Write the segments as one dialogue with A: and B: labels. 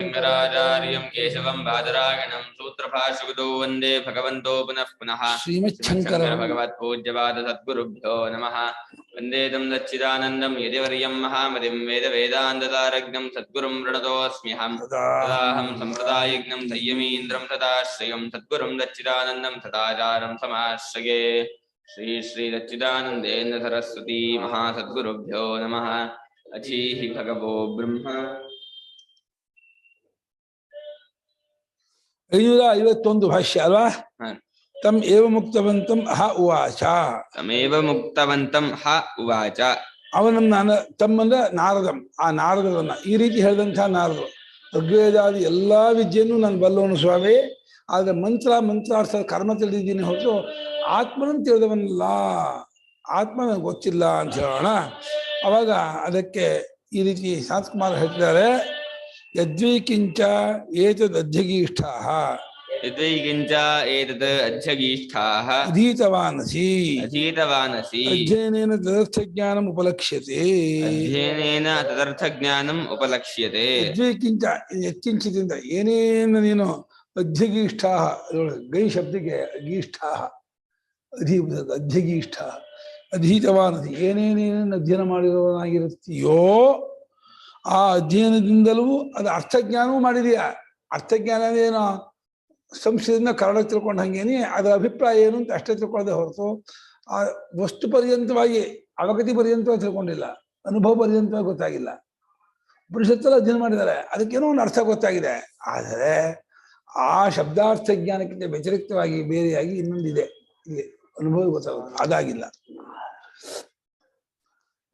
A: शंकराचार्यं केशवं बादरायणं सूत्रभाष्यकृतो वन्दे भगवन्तो पुनः पुनः श्रीमच्छंकर भगवत्पूज्यपाद सद्गुरुभ्यो नमः। वन्दे तं सच्चिदानन्दं यतिवर्यं महामतिं वेदवेदान्ततारज्ञं सद्गुरुं प्रणतोऽस्म्यहं। तदाहं सम्प्रदायज्ञं संयमीन्द्रं सदाश्रयं सद्गुरुं सच्चिदानन्दं सदाचारं समाश्रये। श्री श्री सच्चिदानन्देन्द्र सरस्वती महासद्गुरुभ्यो नमः। अचीहि भगवो ब्रह्म
B: 551 ಭಾಷ್ಯ ಅಲ್ವಾ? ತಮ್ ಏವ ಮುಕ್ತವಂತಂ ಹ ಉವಾಚ.
A: ತಮೇವ ಮುಕ್ತವಂತಂ ಹ ಉವಾಚ.
B: ಅವನನ್ನ ತಮ್ಮಂದ ನಾರದಂ, ಆ ನಾರದರನ್ನ ಈ ರೀತಿ ಹೇಳಿದಂಥ ನಾರದರು, ಋಗ್ವೇದಾದಿ ಎಲ್ಲಾ ವಿದ್ಯೆಯನ್ನು ನಾನು ಬಲ್ಲವನು ಸ್ವಾಮಿ, ಆದ್ರೆ ಮಂತ್ರಾರ್ಥ ಕರ್ಮ ತಿಳಿದಿದ್ದೀನಿ ಹೊರತು ಆತ್ಮನನ್ನು ತಿಳಿದವನಲ್ಲ, ಆತ್ಮ ನನಗೆ ಗೊತ್ತಿಲ್ಲ ಅಂತ ಹೇಳೋಣ. ಅವಾಗ ಅದಕ್ಕೆ ಈ ರೀತಿ ಶಾಂತಕುಮಾರ್ ಹೇಳ್ತಿದ್ದಾರೆ, ಯದ್ವೈಕಿಂಚ ಏತದ್ ಅಧ್ಯಗೀಷ್ಠಾಃ
A: ಯದ್ವೈಕಿಂಚ ಏತದ್ ಅಧ್ಯಗೀಷ್ಠಾಃ
B: ಅಧೀತವಾನಸಿ ಅಧ್ಯಯನೇನ ತದರ್ಥಜ್ಞಾನಂ ಉಪಲಕ್ಷ್ಯತೆ ಯದ್ವೈಕಿಂಚ ಯತ್ಕಿಂಚಿದಿಂದ ಏನೇನು ನೀನು ಅಧ್ಯಗೀಷ್ಠಾಃ, ಗೈ ಶಬ್ದಕ್ಕೆ ಗೀಷ್ಠಾಃ ಅಧ್ಯಗೀಷ್ಠಾಃ ಅಧೀತವಾನಸಿ ಏನೇನೇನು ಅಧ್ಯಯನ ಮಾಡಿರುವವನಾಗಿರುತ್ತೀಯೋ ಆ ಅಧ್ಯಯನದಿಂದಲೂ ಅದು ಅರ್ಥಜ್ಞಾನವೂ ಮಾಡಿದೆಯಾ. ಅರ್ಥಜ್ಞಾನ ಏನೋ ಸಂಶಯದಿಂದ ಕರಡ ತಿಳ್ಕೊಂಡು ಹಂಗೇನಿ ಅದರ ಅಭಿಪ್ರಾಯ ಏನು ಅಂತ ಅಷ್ಟೇ ತಿಳ್ಕೊಳ್ಳದೆ ಹೊರತು ಆ ವಸ್ತು ಪರ್ಯಂತವಾಗಿ ಅವಗತಿ ಪರ್ಯಂತವಾಗಿ ತಿಳ್ಕೊಂಡಿಲ್ಲ, ಅನುಭವ ಪರ್ಯಂತವಾಗಿ ಗೊತ್ತಾಗಿಲ್ಲ. ಉಪನಿಷತ್ತೆಲ್ಲ ಅಧ್ಯಯನ ಮಾಡಿದ್ದಾರೆ, ಅದಕ್ಕೇನೋ ಒಂದು ಅರ್ಥ ಗೊತ್ತಾಗಿದೆ. ಆದರೆ ಆ ಶಬ್ದಾರ್ಥ ಜ್ಞಾನಕ್ಕಿಂತ ವ್ಯತಿರಿಕ್ತವಾಗಿ ಬೇರೆಯಾಗಿ ಇನ್ನೊಂದಿದೆ, ಇಲ್ಲಿ ಅನುಭವ ಗೊತ್ತಾಗೋದು, ಅದಾಗಿಲ್ಲ.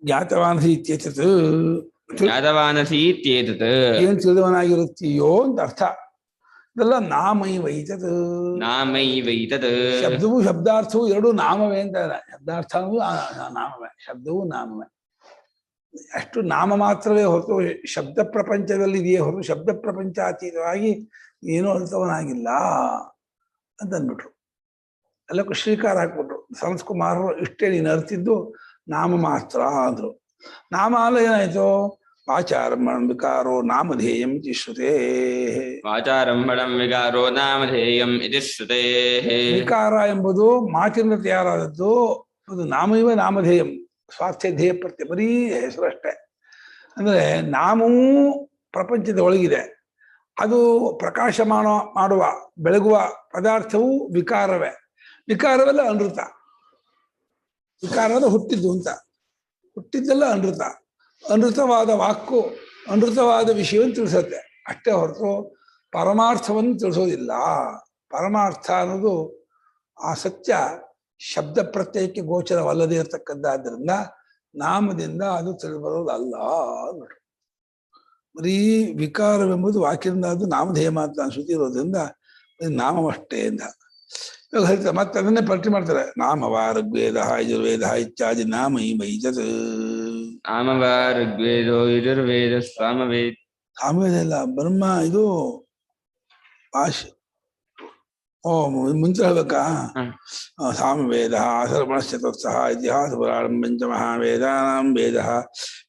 B: ಜ್ಞಾತವಾನಸಿ ಇತ್ಯೇತತ್ ಏನ್ ತಿಳಿದವನಾಗಿರುತ್ತೀಯೋ ಅಂತ ಅರ್ಥ. ಇದೆಲ್ಲ ನಾಮೈವೈತತ್, ಶಬ್ದವು ಶಬ್ದಾರ್ಥವು ಎರಡೂ ನಾಮವೇ ಅಂತ. ಶಬ್ದಾರ್ಥ ನಾಮವೇ, ಶಬ್ದವು ನಾಮವೇ. ಅಷ್ಟು ನಾಮ ಮಾತ್ರವೇ ಹೊರತು ಶಬ್ದ ಪ್ರಪಂಚದಲ್ಲಿ ಇದೆಯೇ ಹೊರತು ಶಬ್ದ ಪ್ರಪಂಚಾತೀತವಾಗಿ ಏನೂ ಅರ್ಥವನಾಗಿಲ್ಲ ಅಂತ ಅಂದ್ಬಿಟ್ರು. ಎಲ್ಲಕ್ಕೂ ಶ್ರೀಕಾರ ಹಾಕ್ಬಿಟ್ರು. ಸಂಸ್ಕುಮಾರರು ಇಷ್ಟೇ ನೀನು ಅರ್ತಿದ್ದು ನಾಮ ಮಾತ್ರ ಅಂದ್ರು. ನಾಮ ಅಲ್ಲ ಏನಾಯ್ತು, ವಾಚಾರಂಭಣಂ ವಿಕಾರೋ ನಾಮಧೇಯಂ ಇತಿ ಶ್ರುತೇ.
A: ವಾಚಾರಂಭಣಂ ವಿಕಾರೋ ನಾಮಧೇಯಂ ಇತಿ ಶ್ರುತೇ.
B: ವಿಕಾರ ಎಂಬುದು ಮಾತಿನಿಂದ ತಯಾರಾದದ್ದು, ಅದು ನಾಮೈವ ನಾಮಧೇಯಂ, ಸ್ವಾಸ್ಥ್ಯ ಧ್ಯೇಯ ಪ್ರತ್ಯಯ, ಬರೀ ಹೆಸರು ಅಷ್ಟೇ. ಅಂದ್ರೆ ನಾಮವೂ ಪ್ರಪಂಚದ ಒಳಗಿದೆ, ಅದು ಪ್ರಕಾಶ ಮಾಡುವ ಬೆಳಗುವ ಪದಾರ್ಥವು ವಿಕಾರವೇ. ವಿಕಾರವೆಲ್ಲ ಅನೃತ, ವಿಕಾರದ ಹುಟ್ಟಿದ್ದು ಅಂತ, ಹುಟ್ಟಿದ್ದೆಲ್ಲ ಅನೃತ. ಅನೃತವಾದ ವಾಕು ಅನೃತವಾದ ವಿಷಯವನ್ನು ತಿಳಿಸುತ್ತೆ ಅಷ್ಟೇ ಹೊರತು ಪರಮಾರ್ಥವನ್ನು ತಿಳಿಸೋದಿಲ್ಲ. ಪರಮಾರ್ಥ ಅನ್ನೋದು ಆ ಸತ್ಯ ಶಬ್ದ ಪ್ರತ್ಯಯಕ್ಕೆ ಗೋಚರವಲ್ಲದೆ ಇರತಕ್ಕದ್ದಾದ್ದರಿಂದ ನಾಮದಿಂದ ಅದು ತಿಳಿಬರೋದಲ್ಲ. ನೋಡ್ರಿ, ಬರೀ ವಿಕಾರವೆಂಬುದು ವಾಕ್ಯದಿಂದ ಅದು ನಾಮಧೇಯ ಮಾತ್ರ ಶ್ರುತಿ ಇರೋದ್ರಿಂದ ನಾಮವಷ್ಟೇ ಅಂತ ಇವಾಗ ಹೇಳ್ತಾರೆ. ಮತ್ತೆ ಅದನ್ನೇ ಪಟ್ಟಿ ಮಾಡ್ತಾರೆ, ನಾಮವಾ ಋಗ್ವೇದ ಯಜುರ್ವೇದ ಇತ್ಯಾದಿ ನಾಮೈವೈತತ್.
A: ನಾಮವಾ ಋಗ್ವೇದೋ ಯಜುರ್ವೇದ ಸಾಮವೇದ.
B: ಸಾಮವೇದ ಇಲ್ಲ, ಬ್ರಹ್ಮ ಇದು ಭಾಷೆ. ಮುಂಚೆ ಹೇಳ್ಬೇಕಾ? ಸಾಮವೇದ ಅಥರ್ವಣಶ್ಚತುರ್ಥಃ ಇತಿಹಾಸ ಪುರಾಣಂ ಪಂಚಮಃ ವೇದಾನಾಂ ವೇದಃ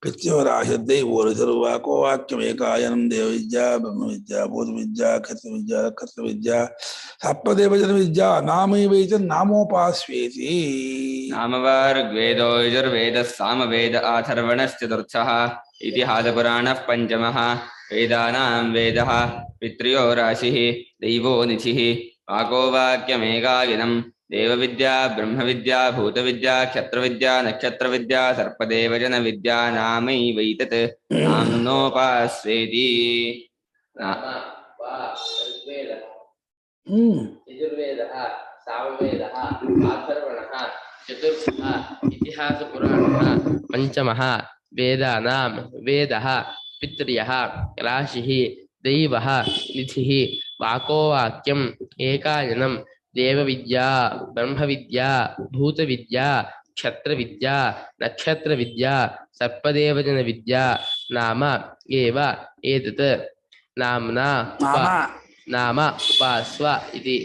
B: ಪಿತ್ಯೋರಾಶದ್ದೈವೋರಿಸರ್ವಾಕೋ ವಾಕ್ಯಮೇಕಾಯನಂ ದೇವವಿದ್ಯಾ ಬ್ರಹ್ಮವಿದ್ಯಾ ಭೂತವಿದ್ಯಾ ಕರ್ತೃವಿದ್ಯಾ ಕರ್ತೃವಿದ್ಯಾ ಸಪ್ತದೇವಜನ ವಿದ್ಯಾ ನಾಮೈವೈತನ್ ನಾಮೋಪಾಸ್ವೇತಿ.
A: ನಾಮವಾ ಋಗ್ವೇದೋ ಯಜುರ್ವೇದ ಸಾಮವೇದ ಅಥರ್ವಣಶ್ಚತುರ್ಥಃ ಇತಿಹಾಸ ಪುರಾಣಃ ಪಂಚಮಃ ವೇದಾನಾಂ ವೇದಃ ಪಿತೃಯೋರಾಶಿಃ ದೈವೋ ನಿಧಿಃ ವಾಕೋ ವಾಕ್ಯಮೇಕಾಯನಂ ದೇವವಿದ್ಯಾ ಬ್ರಹ್ಮವಿದ್ಯಾ ಭೂತವಿದ್ಯಾ ಕ್ಷತ್ರವಿದ್ಯಾ ನಕ್ಷತ್ರವಿದ್ಯಾ ಸರ್ಪದೇವಜನ ವಿದ್ಯಾ ನಾಮೈವೈತತ್ ನಾಮ್ನೋಪಾಸ್ವೇತಿ.
C: ಯಜುರ್ವೇದಃ ಸಾಮವೇದಃ ಅಥರ್ವಣಃ ಚತುರ್ಥಃ ಇತಿಹಾಸ ಪುರಾಣಃ ಪಂಚಮಃ ವೇದಾನಾಂ ವೇದಃ ಪಿತೃಯಃ ರಾಶಿಃ ದೈವಃ ನಿಧಿಃ ವಾಕೋ ವಾಕ್ಯಂ ಏಕಾಯನಂ ದೇವವಿದ್ಯಾ ಬ್ರಹ್ಮವಿದ್ಯಾ ಭೂತವಿದ್ಯಾ ಕ್ಷತ್ರವಿದ್ಯಾ ನಕ್ಷತ್ರವಿದ್ಯಾ ಸರ್ಪದೇವಜನ ವಿದ್ಯಾ ನಾಮ ಏವ ಏತತ್ ನಾಮ್ನಾ ನಾಮ ಉಪಾಸ್ವ ಇತಿ.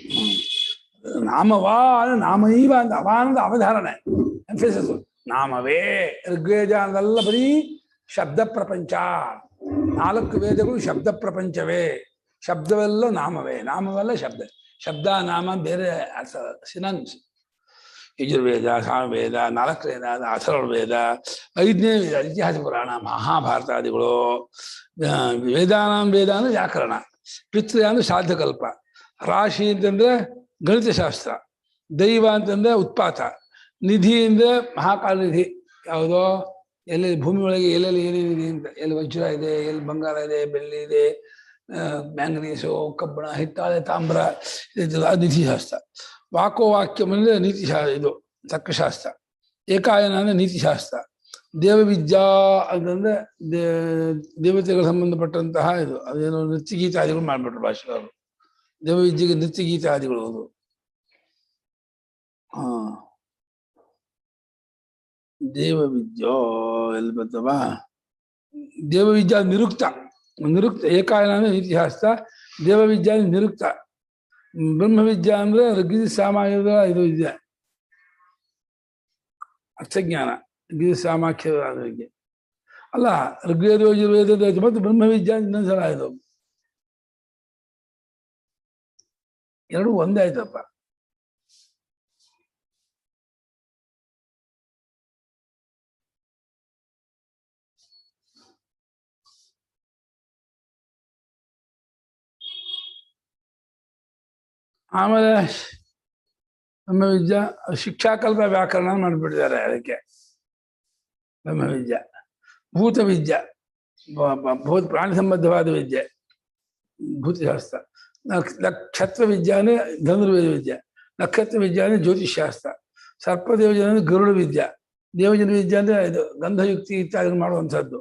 B: ನಾಮವಾ ನಾಮೈವ ಅಂತ ಅವಾನಂದ ಅವಧಾರಣೆ ಎಂಫಸಿಸ್. ನಾಮವೇ ಋಗ್ವೇದ ಅಂದೆಲ್ಲ ಬರೀ ಶಬ್ದ ಪ್ರಪಂಚ, 4 ವೇದಗಳು ಶಬ್ದ ಪ್ರಪಂಚವೇ. ಶಬ್ದವೆಲ್ಲ ನಾಮವೇ, ನಾಮವೆಲ್ಲ ಶಬ್ದ. ಶಬ್ದ ನಾಮ ಬೇರೆ ಸಿನಾನಿಮ್ಸ್. ಯಜುರ್ವೇದ, ಸಾಮವೇದ, 4 ವೇದ, ಅಥರ್ವವೇದ, 5ನೇ ವೇದ ಇತಿಹಾಸ ಪುರಾಣ, ಮಹಾಭಾರತಾದಿಗಳು. ವೇದಾನಾಂ ವೇದ ಅಂದ್ರೆ ವ್ಯಾಕರಣ, ಪಿತೃ ಅಂದ್ರೆ ಸಾಧ್ಯಕಲ್ಪ, ರಾಶಿ ಅಂತಂದ್ರೆ ಗಣಿತಶಾಸ್ತ್ರ, ದೈವ ಅಂತಂದ್ರೆ ಉತ್ಪಾತ, ನಿಧಿ ಅಂದ್ರೆ ಮಹಾಕಾಲ ನಿಧಿ. ಯಾವುದೋ ಎಲ್ಲಿ ಭೂಮಿ ಒಳಗೆ ಎಲ್ಲೆಲ್ಲಿ ಏನೇನಿದೆ ಅಂತ, ಎಲ್ಲಿ ವಜ್ರ ಇದೆ, ಎಲ್ಲಿ ಬಂಗಾರ ಇದೆ, ಬೆಳ್ಳಿ ಇದೆ, ಮ್ಯಾಂಗನೀಸು, ಕಬ್ಬಣ, ಹಿತ್ತಾಳೆ, ತಾಮ್ರ, ಅದು ನೀತಿಶಾಸ್ತ್ರ. ವಾಕ್ಯಂ ಅಂದರೆ ನೀತಿಶಾಸ್ತ್ರ, ಇದು ತರ್ಕಶಾಸ್ತ್ರ. ಏಕಾಯನ ಅಂದರೆ ನೀತಿಶಾಸ್ತ್ರ. ದೇವವಿದ್ಯಾ ಅಂತಂದ್ರೆ ದೇವತೆಗಳಿಗೆ ಸಂಬಂಧಪಟ್ಟಂತಹ ಇದು. ಅದೇನೋ ನೃತ್ಯಗೀತಾದಿಗಳು ಮಾಡ್ಬಿಟ್ರು ಭಾಷೆಯವರು. ದೇವವಿದ್ಯೆಗೆ ನೃತ್ಯಗೀತಾದಿಗಳು ಅದು. ದೇವವಿದ್ಯೋ ಎಲ್ಲಿ ಬರ್ತವ? ದೇವವಿದ್ಯಾ ನಿರುಕ್ತ. ಏಕಾಯನ ಅಂದ್ರೆ ನೀತಿಶಾಸ್ತ್ರ, ದೇವವಿದ್ಯಾ ನಿರುಕ್ತ. ಬ್ರಹ್ಮವಿದ್ಯಾ ಅಂದ್ರೆ ಋಗ್ವೇದ ಸಾಮಾನ್ಯದ ಇದು ವಿದ್ಯೆ, ಅರ್ಥಜ್ಞಾನ. ಋಗ್ವೇದ ಸಾಮಾಖ್ಯ ಬಗ್ಗೆ ಅಲ್ಲ, ಋಗ್ವೇದ ಯಜುರ್ವೇದ ಮತ್ತು ಬ್ರಹ್ಮವಿದ್ಯಾ ಇನ್ನೊಂದ್ಸಲ ಇದು ಎರಡು ಒಂದೇ ಆಯ್ತಪ್ಪ. ಆಮೇಲೆ ಬ್ರಹ್ಮವಿದ್ಯಾ ಶಿಕ್ಷಾಕಲ್ಪ ವ್ಯಾಕರಣ ಮಾಡಿಬಿಟ್ಟಿದ್ದಾರೆ ಅದಕ್ಕೆ. ಬ್ರಹ್ಮವಿದ್ಯಾ, ಭೂತವಿದ್ಯಾ, ಪ್ರಾಣಿ ಸಂಬದ್ಧವಾದ ವಿದ್ಯೆ ಭೂತಶಾಸ್ತ್ರ. ನಕ್ಷತ್ರ ವಿದ್ಯಾ ಅಂದ್ರೆ ಧನುರ್ವೇದ ವಿದ್ಯೆ, ನಕ್ಷತ್ರ ವಿದ್ಯಾ ಅಂದ್ರೆ ಜ್ಯೋತಿಷಾಸ್ತ್ರ, ಸರ್ಪದೇವಜನ ಅಂದ್ರೆ ಗರುಡ ವಿದ್ಯಾ, ದೇವಜನ ವಿದ್ಯಾ ಅಂದ್ರೆ ಇದು ಗಂಧಯುಕ್ತಿ ಇತ್ಯಾದಿ ಮಾಡುವಂಥದ್ದು.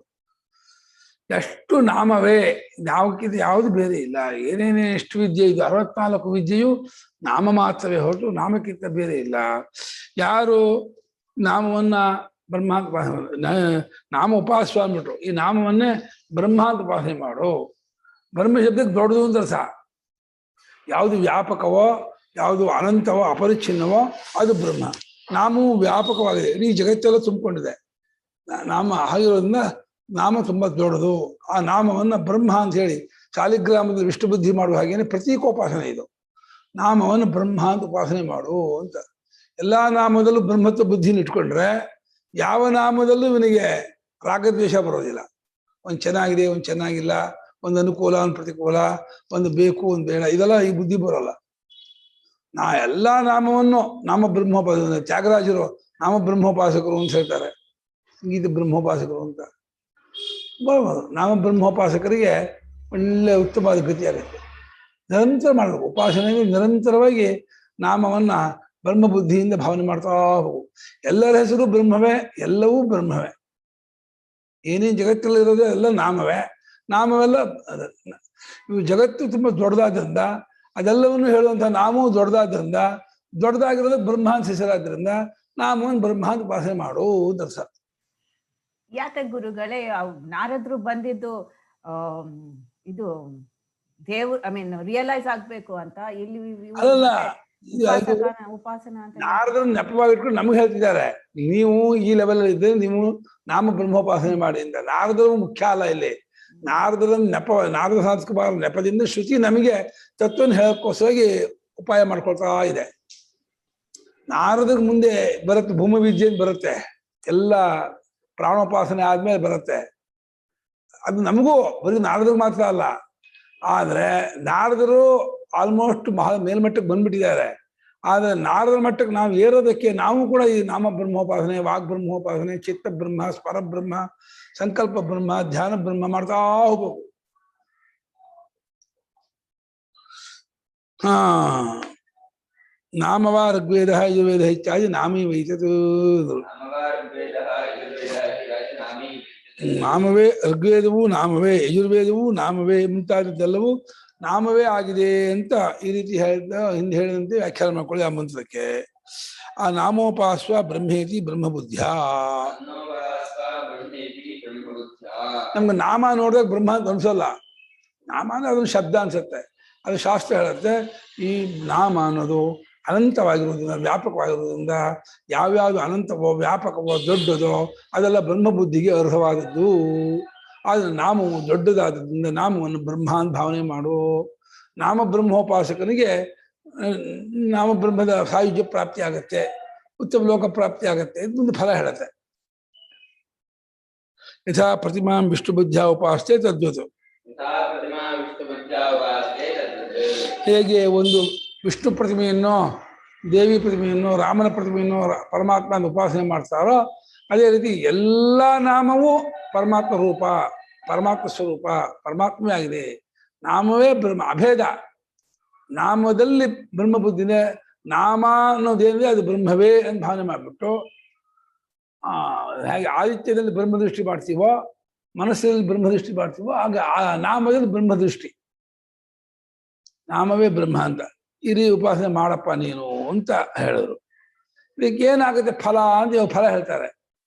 B: ಎಷ್ಟು ನಾಮವೇ, ನಾಮಕ್ಕಿಂತ ಯಾವುದು ಬೇರೆ ಇಲ್ಲ. ಏನೇನೇ ಎಷ್ಟು ವಿದ್ಯೆ ಇದು, 64 ವಿದ್ಯೆಯು ನಾಮ ಮಾತ್ರವೇ ಹೊರತು ನಾಮಕ್ಕಿಂತ ಬೇರೆ ಇಲ್ಲ. ಯಾರು ನಾಮವನ್ನ ಬ್ರಹ್ಮಾಂತ ನಾಮ ಉಪಾಸನೆ ಅಂದ್ಬಿಟ್ರು, ಈ ನಾಮವನ್ನೇ ಬ್ರಹ್ಮಾಂತ ಉಪಾಸನೆ ಮಾಡು. ಬ್ರಹ್ಮ ಶಬ್ದಕ್ಕೆ ದೊಡ್ಡದು ಅಂತ ಅರ್ಥ. ಯಾವುದು ವ್ಯಾಪಕವೋ, ಯಾವುದು ಅನಂತವೋ ಅಪರಿಚ್ಛಿನ್ನವೋ ಅದು ಬ್ರಹ್ಮ. ನಾಮವು ವ್ಯಾಪಕವಾಗಿದೆ, ಇಡೀ ಜಗತ್ತೆಲ್ಲ ತುಂಬಿಕೊಂಡಿದೆ. ನಾಮ ಆಗಿರೋದ್ರಿಂದ ನಾಮ ತುಂಬಾ ದೊಡ್ಡದು. ಆ ನಾಮವನ್ನ ಬ್ರಹ್ಮ ಅಂತ ಹೇಳಿ ಶಾಲಿಗ್ರಾಮದಲ್ಲಿ ವಿಷ್ಣು ಬುದ್ಧಿ ಮಾಡುವ ಹಾಗೇನೆ ಪ್ರತೀಕೋಪಾಸನೆ ಇದು. ನಾಮವನ್ನು ಬ್ರಹ್ಮ ಅಂತ ಉಪಾಸನೆ ಮಾಡು ಅಂತ. ಎಲ್ಲಾ ನಾಮದಲ್ಲೂ ಬ್ರಹ್ಮತ್ವ ಬುದ್ಧಿನ ಇಟ್ಕೊಂಡ್ರೆ ಯಾವ ನಾಮದಲ್ಲೂ ಇವನಿಗೆ ರಾಗದ್ವೇಷ ಬರೋದಿಲ್ಲ. ಒಂದು ಚೆನ್ನಾಗಿದೆ, ಒಂದು ಚೆನ್ನಾಗಿಲ್ಲ, ಒಂದು ಅನುಕೂಲ, ಒಂದು ಪ್ರತಿಕೂಲ, ಒಂದು ಬೇಕು, ಒಂದು ಬೇಡ, ಇದೆಲ್ಲ ಈ ಬುದ್ಧಿ ಬರೋಲ್ಲ. ಎಲ್ಲಾ ನಾಮವನ್ನು ನಾಮ ಬ್ರಹ್ಮೋಪಾಸಕ, ತ್ಯಾಗರಾಜರು ನಾಮ ಬ್ರಹ್ಮೋಪಾಸಕರು ಅಂತ ಹೇಳ್ತಾರೆ, ಸಂಗೀತ ಬ್ರಹ್ಮೋಪಾಸಕರು ಅಂತ. ನಾಮ ಬ್ರಹ್ಮೋಪಾಸಕರಿಗೆ ಒಳ್ಳೆ ಉತ್ತಮವಾದ ಗತಿಯಾಗುತ್ತೆ. ನಿರಂತರ ಮಾಡಬೇಕು ಉಪಾಸನೆಗೆ, ನಿರಂತರವಾಗಿ ನಾಮವನ್ನ ಬ್ರಹ್ಮ ಬುದ್ಧಿಯಿಂದ ಭಾವನೆ ಮಾಡ್ತಾ ಹೋಗು. ಎಲ್ಲರ ಹೆಸರು ಬ್ರಹ್ಮವೇ, ಎಲ್ಲವೂ ಬ್ರಹ್ಮವೇ. ಏನೇನು ಜಗತ್ತಲ್ಲಿ ಇರೋದು ಎಲ್ಲ ನಾಮವೇ. ನಾಮವೆಲ್ಲ ಇವು ಜಗತ್ತು ತುಂಬಾ ದೊಡ್ಡದಾದ್ರಿಂದ ಅದೆಲ್ಲವನ್ನು ಹೇಳುವಂತಹ ನಾಮವು ದೊಡ್ಡದಾದ್ರಿಂದ, ದೊಡ್ಡದಾಗಿರೋದು ಬ್ರಹ್ಮ ಅಂತ ಹೆಸರಾದ್ರಿಂದ ನಾಮವನ್ನು ಬ್ರಹ್ಮ ಅಂತ ಉಪಾಸನೆ ಮಾಡು ದರ್ಶ.
D: ಯಾಕೆ ಗುರುಗಳೇ ನಾರದ್ರು ಬಂದಿದ್ದು ಇದು ದೇವ್ರು ರಿಯಲೈಸ್ ಆಗ್ಬೇಕು ಅಂತ ಇಲ್ಲಿ
B: ಅಲ್ಲ,
D: ಉಪಾಸನ ಅಂತ
B: ನಾರದ್ರ ನೆಪವಾಗಿಟ್ಕೊಂಡು ನಮ್ಗೆ ಹೇಳ್ತಿದ್ದಾರೆ, ನೀವು ಈ ಲೆವೆಲ್ ಇದ್ರೆ ನೀವು ನಾಮ ಬ್ರಹ್ಮೋಪಾಸನೆ ಮಾಡಿ ಅಂತ. ನಾರದರು ಮುಖ್ಯ ಅಲ್ಲ ಇಲ್ಲಿ. ನಾರದರ ನಾರದ ಸಾಂಸ್ಕೃತಿಕ ನೆಪದಿಂದ ಶ್ರುತಿ ನಮಗೆ ತತ್ವನ ಹೇಳಕ್ಕೋಸ್ಕರವಾಗಿ ಉಪಾಯ ಮಾಡ್ಕೊಳ್ತಾ ಇದೆ. ನಾರದ್ರ ಮುಂದೆ ಬರುತ್ತೆ ಭೂಮಿ ವಿದ್ಯೆ ಬರುತ್ತೆ, ಎಲ್ಲ ಪ್ರಾಣೋಪಾಸನೆ ಆದ್ಮೇಲೆ ಬರುತ್ತೆ. ಅದು ನಮಗೂ ಬರೀ ನಾರದ್ರಿಗೆ ಮಾತ್ರ ಅಲ್ಲ. ಆದ್ರೆ ನಾರದರು ಆಲ್ಮೋಸ್ಟ್ ಮೇಲ್ಮಟ್ಟಕ್ಕೆ ಬಂದ್ಬಿಟ್ಟಿದ್ದಾರೆ. ಆದ್ರೆ ನಾರದರ ಮಟ್ಟಕ್ಕೆ ನಾವು ಏರೋದಕ್ಕೆ ನಾವು ಕೂಡ ಈ ನಾಮ ಬ್ರಹ್ಮೋಪಾಸನೆ, ವಾಗ್ ಬ್ರಹ್ಮೋಪಾಸನೆ, ಚಿತ್ತ ಬ್ರಹ್ಮ, ಸ್ಪರ ಬ್ರಹ್ಮ, ಸಂಕಲ್ಪ ಬ್ರಹ್ಮ, ಧ್ಯಾನ ಬ್ರಹ್ಮ ಮಾಡ್ತಾ ಹೋಗ್ಬೇಕು. ನಾಮವ ಋಗ್ವೇದ ಯಜುರ್ವೇದ ಇತ್ಯಾದಿ ನಾಮೀ ವೈತದು. ನಾಮವೇ ಋಗ್ವೇದವೂ ನಾಮವೇ, ಯಜುರ್ವೇದವೂ ನಾಮವೇ, ಮುಂತಾದದ್ದೆಲ್ಲವೂ ನಾಮವೇ ಆಗಿದೆ ಅಂತ ಈ ರೀತಿ ಹಿಂದೆ ಹೇಳಿದಂತೆ ವ್ಯಾಖ್ಯಾನ ಮಾಡ್ಕೊಳ್ಳಿ ಆ ಮಂತ್ರಕ್ಕೆ. ಆ ನಾಮೋಪಾಸ್ವ ಬ್ರಹ್ಮೇತಿ ಬ್ರಹ್ಮಬುದ್ಧ್ಯ. ನಮ್ಗೆ ನಾಮ ನೋಡಿದಾಗ ಬ್ರಹ್ಮ ಅಂತ ಅನ್ಸಲ್ಲ. ನಾಮ ಅಂದ್ರೆ ಅದೊಂದು ಶಬ್ದ ಅನ್ಸುತ್ತೆ. ಅದು ಶಾಸ್ತ್ರ ಹೇಳುತ್ತೆ, ಈ ನಾಮ ಅನ್ನೋದು ಅನಂತವಾಗಿರುವುದರಿಂದ, ವ್ಯಾಪಕವಾಗಿರುವುದರಿಂದ, ಯಾವ್ಯಾವುದು ಅನಂತವೋ ವ್ಯಾಪಕವೋ ದೊಡ್ಡದೋ ಅದೆಲ್ಲ ಬ್ರಹ್ಮಬುದ್ಧಿಗೆ ಅರ್ಹವಾದದ್ದು. ಆದರೆ ನಾಮವು ದೊಡ್ಡದಾದ್ದರಿಂದ ನಾಮವನ್ನು ಬ್ರಹ್ಮ ಅಂತ ಭಾವನೆ ಮಾಡು. ನಾಮ ಬ್ರಹ್ಮೋಪಾಸಕನಿಗೆ ನಾಮ ಬ್ರಹ್ಮದ ಸಾಯುಜ್ಯ ಪ್ರಾಪ್ತಿ ಆಗತ್ತೆ, ಉತ್ತಮ ಲೋಕ ಪ್ರಾಪ್ತಿ ಆಗತ್ತೆ. ಇದು ಒಂದು ಫಲ ಹೇಳುತ್ತೆ. ಯಥಾ ಪ್ರತಿಮಾಂ ವಿಷ್ಣು ಬುದ್ಧ ಉಪಾಸ್ತೆ ತದ್ವತ್. ಹೇಗೆ ಒಂದು ವಿಷ್ಣು ಪ್ರತಿಮೆಯನ್ನು, ದೇವಿ ಪ್ರತಿಮೆಯನ್ನು, ರಾಮನ ಪ್ರತಿಮೆಯನ್ನು ಪರಮಾತ್ಮನ ಉಪಾಸನೆ ಮಾಡ್ತಾರೋ ಅದೇ ರೀತಿ ಎಲ್ಲ ನಾಮವೂ ಪರಮಾತ್ಮ ರೂಪ, ಪರಮಾತ್ಮ ಸ್ವರೂಪ, ಪರಮಾತ್ಮವೇ ಆಗಿದೆ. ನಾಮವೇ ಬ್ರಹ್ಮ, ಅಭೇದ. ನಾಮದಲ್ಲಿ ಬ್ರಹ್ಮ ಬುದ್ಧಿನೇ, ನಾಮ ಅನ್ನೋದೇನಿದೆ ಅದು ಬ್ರಹ್ಮವೇ ಅಂತ ಭಾವನೆ ಮಾಡಿಬಿಟ್ಟು ಹೇಗೆ ಆದಿತ್ಯದಲ್ಲಿ ಬ್ರಹ್ಮದೃಷ್ಟಿ ಮಾಡ್ತೀವೋ, ಮನಸ್ಸಿನಲ್ಲಿ ಬ್ರಹ್ಮದೃಷ್ಟಿ ಮಾಡ್ತೀವೋ, ಆಗ ಆ ನಾಮದಲ್ಲಿ ಬ್ರಹ್ಮದೃಷ್ಟಿ, ನಾಮವೇ ಬ್ರಹ್ಮ ಅಂತ ಈ ರೀತಿ ಉಪಾಸನೆ ಮಾಡಪ್ಪ ನೀನು ಅಂತ ಹೇಳಿದ್ರು. ಇದಕ್ಕೆ ಏನಾಗುತ್ತೆ ಫಲ ಅಂತ ಇವಾಗ ಫಲ ಹೇಳ್ತಾರೆ.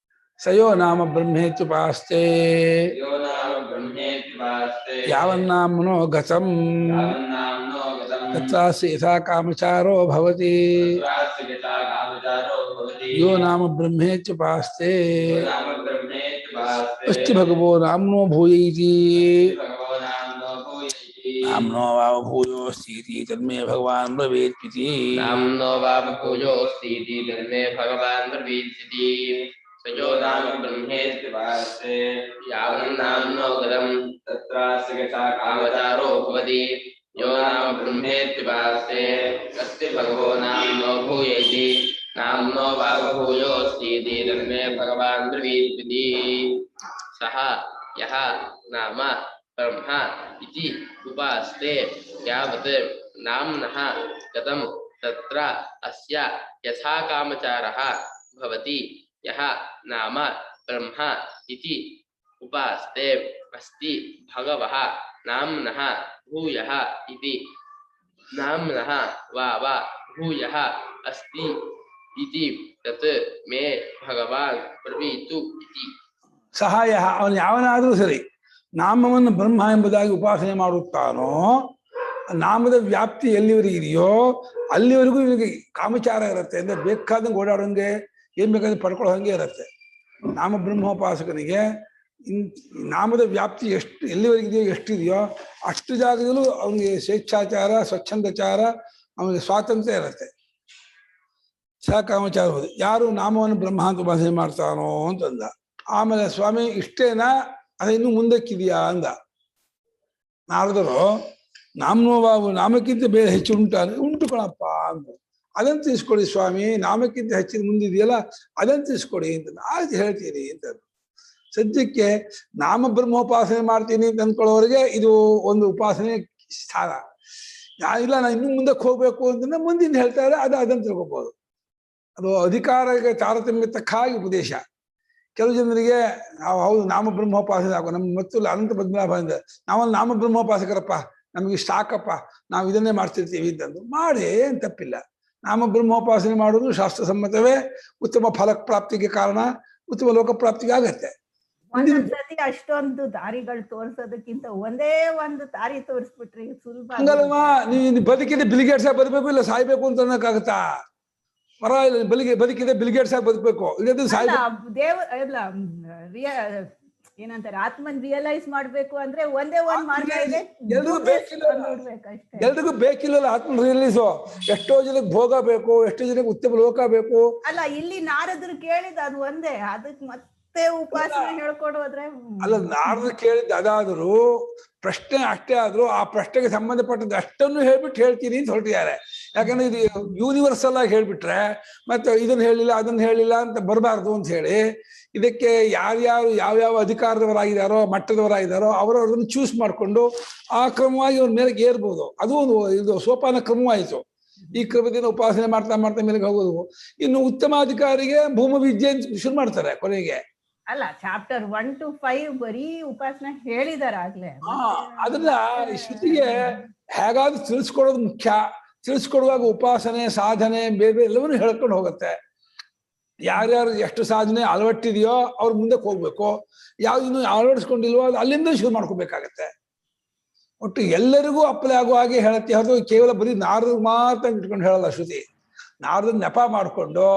B: ಸಯೋ ನಾಮ ಬ್ರಹ್ಮೇತ್ಯುಪಾಸ್ತೆ ಯಾವನ್ನಾಮ್ನೋ ಗತಂ ತತ್ರಾಸ್ಯ ಯಥಾ ಕಾಮಚಾರೋ ಭವತಿ ಯೋ ನಾಮ ಬ್ರಹ್ಮೇತ್ಯುಪಾಸ್ತೆ ಅಸ್ತಿ ಭಗವೋ ನಾಮ್ನೋ ಭೂಯೈತಿ ನಾಮ್ನೋ ವಾವ ಭೂಯೋಸ್ತೀತಿ ತನ್ಮೇ ಭಗವಾನ್ ಬ್ರವೀತ್ಯಿತಿ.
C: ನಾಮ್ನೋ ವಾವ ಭೂಯೋಸ್ತೀತಿ ತನ್ಮೇ ಭಗವಾನ್ ಬ್ರವೀತ್ಯಿತಿ. ಸಯೋ ನಾಮ ಬ್ರಹ್ಮೇತ್ಯುಪಾಸ್ತೆ ಯಾವನ್ನಾಮ್ನೋ ಗತಂ ತತ್ರಾಸ್ಯ ಯಥಾ ಕಾಮಚಾರೋ ಭವತಿ ಯೋ ನಾಮ ಬ್ರಹ್ಮೇತ್ಯುಪಾಸ್ತೆ ಅಸ್ತಿ ಭಗವೋ ನಾಮ್ನೋ ಭೂಯೈತಿ ನಾಮ್ನೋ ವಾವ ಭೂಯೋಸ್ತೀತಿ ತನ್ಮೇ ಭಗವಾನ್ ಬ್ರವೀತ್ಯಿತಿ. ಸಹ ಯಹ ನಾಮ ಬ್ರಹ್ಮ ಇತಿ ಉಪಾಸ್ತೆ ಯಾವತ್ ನಾಮ್ನಃ ಗತಂ ತತ್ರ ಅಸ್ಯ ಯಥಾ ಕಾಮಚಾರಃ ಭವತಿ ಯಹ ನಾಮ ಬ್ರಹ್ಮ ಇತಿ ಉಪಾಸ್ತೆ ಅಸ್ತಿ ಭಗವಃ ನಾಮ್ನಃ ಭೂಯಃ ಇತಿ ನಾಮ್ನಃ ವಾವ ಭೂಯಃ ಅಸ್ತಿ ಇತಿ ತತ್ ಮೇ ಭಗವಾನ್ ಬ್ರವೀತು ಇತಿ.
B: ಸಹಾಯ ಅವನು ಯಾವನಾದರೂ ಸರಿ ನಾಮವನ್ನು ಬ್ರಹ್ಮ ಎಂಬುದಾಗಿ ಉಪಾಸನೆ ಮಾಡುತ್ತಾನೋ, ನಾಮದ ವ್ಯಾಪ್ತಿ ಎಲ್ಲಿವರೆಗೆ ಇದೆಯೋ ಅಲ್ಲಿವರೆಗೂ ಇವನಿಗೆ ಕಾಮಚಾರ ಇರುತ್ತೆ. ಅಂದ್ರೆ ಬೇಕಾದಂಗೆ ಓಡಾಡೋಂಗೆ, ಏನ್ ಬೇಕಾದ್ರೆ ಪಡ್ಕೊಳ್ಳೋ ಹಂಗೆ ಇರುತ್ತೆ. ನಾಮ ಬ್ರಹ್ಮೋಪಾಸಕನಿಗೆ ನಾಮದ ವ್ಯಾಪ್ತಿ ಎಷ್ಟು ಎಲ್ಲಿವರೆಗಿದೆಯೋ ಎಷ್ಟಿದೆಯೋ ಅಷ್ಟು ಜಾಗದಲ್ಲೂ ಅವನಿಗೆ ಸ್ವೇಚ್ಛಾಚಾರ, ಸ್ವಚ್ಛಂದಚಾರ, ಅವನಿಗೆ ಸ್ವಾತಂತ್ರ್ಯ ಇರುತ್ತೆ. ಕಾಮಚಾರ ಹೋದು ಯಾರು ನಾಮವನ್ನು ಬ್ರಹ್ಮ ಅಂತ ಉಪಾಸನೆ ಮಾಡ್ತಾನೋ ಅಂತಂದ. ಆಮೇಲೆ ಸ್ವಾಮಿ ಇಷ್ಟೇನಾ ಅದ ಇನ್ನು ಮುಂದಕ್ಕಿದೆಯಾ ಅಂದ. ನಾರದರು ನಾಮನೋಬಾಬು ನಾಮಕ್ಕಿಂತ ಬೇರೆ ಹೆಚ್ಚು ಉಂಟು ಕಣಪ್ಪ ಅಂತ. ಅದನ್ನು ತಿಳಿಸ್ಕೊಡಿ ಸ್ವಾಮಿ, ನಾಮಕ್ಕಿಂತ ಹೆಚ್ಚಿನ ಮುಂದಿದೆಯಲ್ಲ ಅದನ್ನು ತಿಳಿಸ್ಕೊಡಿ ಅಂತ. ಆಯ್ತು ಹೇಳ್ತೀನಿ ಅಂತ. ಸದ್ಯಕ್ಕೆ ನಾಮ ಬ್ರಹ್ಮೋಪಾಸನೆ ಮಾಡ್ತೀನಿ ಅಂತ ಅಂದ್ಕೊಳ್ಳೋರಿಗೆ ಇದು ಒಂದು ಉಪಾಸನೆ ಸ್ಥಾನ. ಇಲ್ಲ ನಾನು ಇನ್ನೂ ಮುಂದಕ್ಕೆ ಹೋಗ್ಬೇಕು ಅಂತಂದ್ರೆ ಮುಂದಿನ ಹೇಳ್ತಾರೆ, ಅದನ್ನು ತಿಳ್ಕೊಬೋದು. ಅದು ಅಧಿಕಾರಕ್ಕೆ ತಾರತಮ್ಯ ತಕ್ಕ ಹಾಗೆ ಉಪದೇಶ. ಕೆಲವು ಜನರಿಗೆ ನಾವು ಹೌದು ನಾಮ ಬ್ರಹ್ಮೋಪಾಸನೆ ಆಗೋ ನಮ್ಮ ಮತ್ತು ಅನಂತ ಪದ್ಮನಾಭ ಅಂದ ನಾವಲ್ಲಿ ನಾಮ ಬ್ರಹ್ಮೋಪಾಸಕರಪ್ಪ, ನಮಗೆ ಸಾಕಪ್ಪ, ನಾವು ಇದನ್ನೇ ಮಾಡ್ತಿರ್ತೀವಿ ಅಂತಂದು ಮಾಡಿ ಏನು ತಪ್ಪಿಲ್ಲ. ನಾಮ ಬ್ರಹ್ಮೋಪಾಸನೆ ಮಾಡೋದು ಶಾಸ್ತ್ರಸಮ್ಮತವೇ, ಉತ್ತಮ ಫಲ ಪ್ರಾಪ್ತಿಗೆ ಕಾರಣ, ಉತ್ತಮ ಲೋಕ ಪ್ರಾಪ್ತಿಗೆ ಆಗತ್ತೆ.
D: ಒಂದೊಂದ್ಸತಿ ಅಷ್ಟೊಂದು ದಾರಿಗಳು ತೋರ್ಸೋದಕ್ಕಿಂತ ಒಂದೇ ಒಂದು ದಾರಿ ತೋರಿಸ್ಬಿಟ್ರಿ ಸುಲಭ.
B: ಹಂಗಲ್ವಾ, ನೀವು ಬದುಕಿದೆ ಬಿಲ್ಗೇಟ್ಸ್ ಆಗಿ ಬದುಕಬೇಕು, ಇಲ್ಲ ಸಾಯ್ಬೇಕು ಅಂತ ಅನ್ನೋಕ್ಕಾಗತ್ತಾ? ಪರವಾಗಿಲ್ಲ, ಬದುಕಿದೆ ಬಿಲ್ಗೇಟ್ಸ್ ಆಗಿ ಬದುಕಬೇಕು, ಇಲ್ಲದ್ದು ಸಾಯ್ಬೇಕು.
D: ಏನಂತಾರೆ, ಆತ್ಮನ್ ರಿಯಲೈಸ್ ಮಾಡ್ಬೇಕು ಅಂದ್ರೆ ಒಂದೇ ಒಂದ್ ಮಾರ್ಗ ಇದೆ.
B: ಎಲ್ರಿಗೂ ಬೇಕಿಲ್ಲ ಆತ್ಮ ರಿಯಲೈಸು. ಎಷ್ಟೋ ಜನಕ್ಕೆ ಭೋಗ ಬೇಕು, ಎಷ್ಟೋ ಜನಕ್ಕೆ ಉತ್ತಮ ಲೋಕ ಬೇಕು.
D: ಅಲ್ಲ, ಇಲ್ಲಿ ನಾರದ್ರು ಕೇಳಿದ ಅದು ಒಂದೇ, ಅದಕ್ಕೆ ಮತ್ತೆ ಉಪಾಸನೆ ಹೇಳ್ಕೊಂಡು ಹೋದ್ರೆ
B: ಅಲ್ಲ, ನಾರದ್ರು ಕೇಳಿದ್ದು ಅದಾದರೂ ಪ್ರಶ್ನೆ ಅಷ್ಟೇ ಆದ್ರೂ ಆ ಪ್ರಶ್ನೆಗೆ ಸಂಬಂಧಪಟ್ಟದ್ದು ಅಷ್ಟನ್ನು ಹೇಳ್ಬಿಟ್ಟು ಹೇಳ್ತೀನಿ ಅಂತ ಹೊರಟಿದ್ದಾರೆ. ಯಾಕಂದ್ರೆ ಇದು ಯೂನಿವರ್ಸಲ್ ಆಗಿ ಹೇಳ್ಬಿಟ್ರೆ ಮತ್ತೆ ಇದನ್ನ ಹೇಳಿಲ್ಲ ಅದನ್ನ ಹೇಳಿಲ್ಲ ಅಂತ ಬರಬಾರ್ದು ಅಂತ ಹೇಳಿ ಇದಕ್ಕೆ ಯಾರ್ಯಾರು ಯಾವ್ಯಾವ ಅಧಿಕಾರದವರಾಗಿದ್ದಾರೋ ಮಟ್ಟದವರಾಗಿದ್ದಾರೋ ಅವರವ್ರನ್ನ ಚೂಸ್ ಮಾಡಿಕೊಂಡು ಆ ಕ್ರಮವಾಗಿ ಅವ್ರ ಮೇಲೆ ಏರ್ಬೋದು. ಅದು ಒಂದು ಇದು ಸೋಪಾನ ಕ್ರಮವಾಯಿತು. ಈ ಕ್ರಮದಿಂದ ಉಪಾಸನೆ ಮಾಡ್ತಾ ಮಾಡ್ತಾ ಮೇಲೆ ಹೋಗೋದು. ಇನ್ನು ಉತ್ತಮಾಧಿಕಾರಿಗೆ ಭೂಮ ವಿದ್ಯೆ ಅಂತ ಶುರು ಮಾಡ್ತಾರೆ ಕೊನೆಗೆ.
D: ಅಲ್ಲ, ಚಾಪ್ಟರ್ 1 to 5 ಬರೀ ಉಪಾಸನೆ ಹೇಳಿದಾರ ಆಗ್ಲೇ.
B: ಅದನ್ನ ಈ ಶ್ರುತಿಗೆ ಹೇಗಾದ್ರೂ ತಿಳಿಸ್ಕೊಡೋದು ಮುಖ್ಯ. ತಿಳಿಸ್ಕೊಡುವಾಗ ಉಪಾಸನೆ ಸಾಧನೆ ಬೇರೆ ಎಲ್ಲವನ್ನೂ ಹೇಳ್ಕೊಂಡು ಹೋಗುತ್ತೆ. ಯಾರ್ಯಾರು ಎಷ್ಟು ಸಾಧನೆ ಅಳವಟ್ಟಿದೆಯೋ ಅವ್ರು ಮುಂದಕ್ಕೆ ಹೋಗ್ಬೇಕು, ಯಾವ್ದು ಅಳವಡಿಸ್ಕೊಂಡಿಲ್ವೋ ಅದು ಅಲ್ಲಿಂದ ಶುರು ಮಾಡ್ಕೋಬೇಕಾಗತ್ತೆ. ಒಟ್ಟು ಎಲ್ಲರಿಗೂ ಅಪ್ಲೈ ಆಗುವ ಹಾಗೆ ಹೇಳತ್ತೆ ಹೊರತು ಕೇವಲ ಬರೀ ನಾರದ್ ಮಾತ್ರ ಇಟ್ಕೊಂಡು ಹೇಳಲ್ಲ ಶ್ರುತಿ. ನಾರದ್ ನೆಪ ಮಾಡಿಕೊಂಡು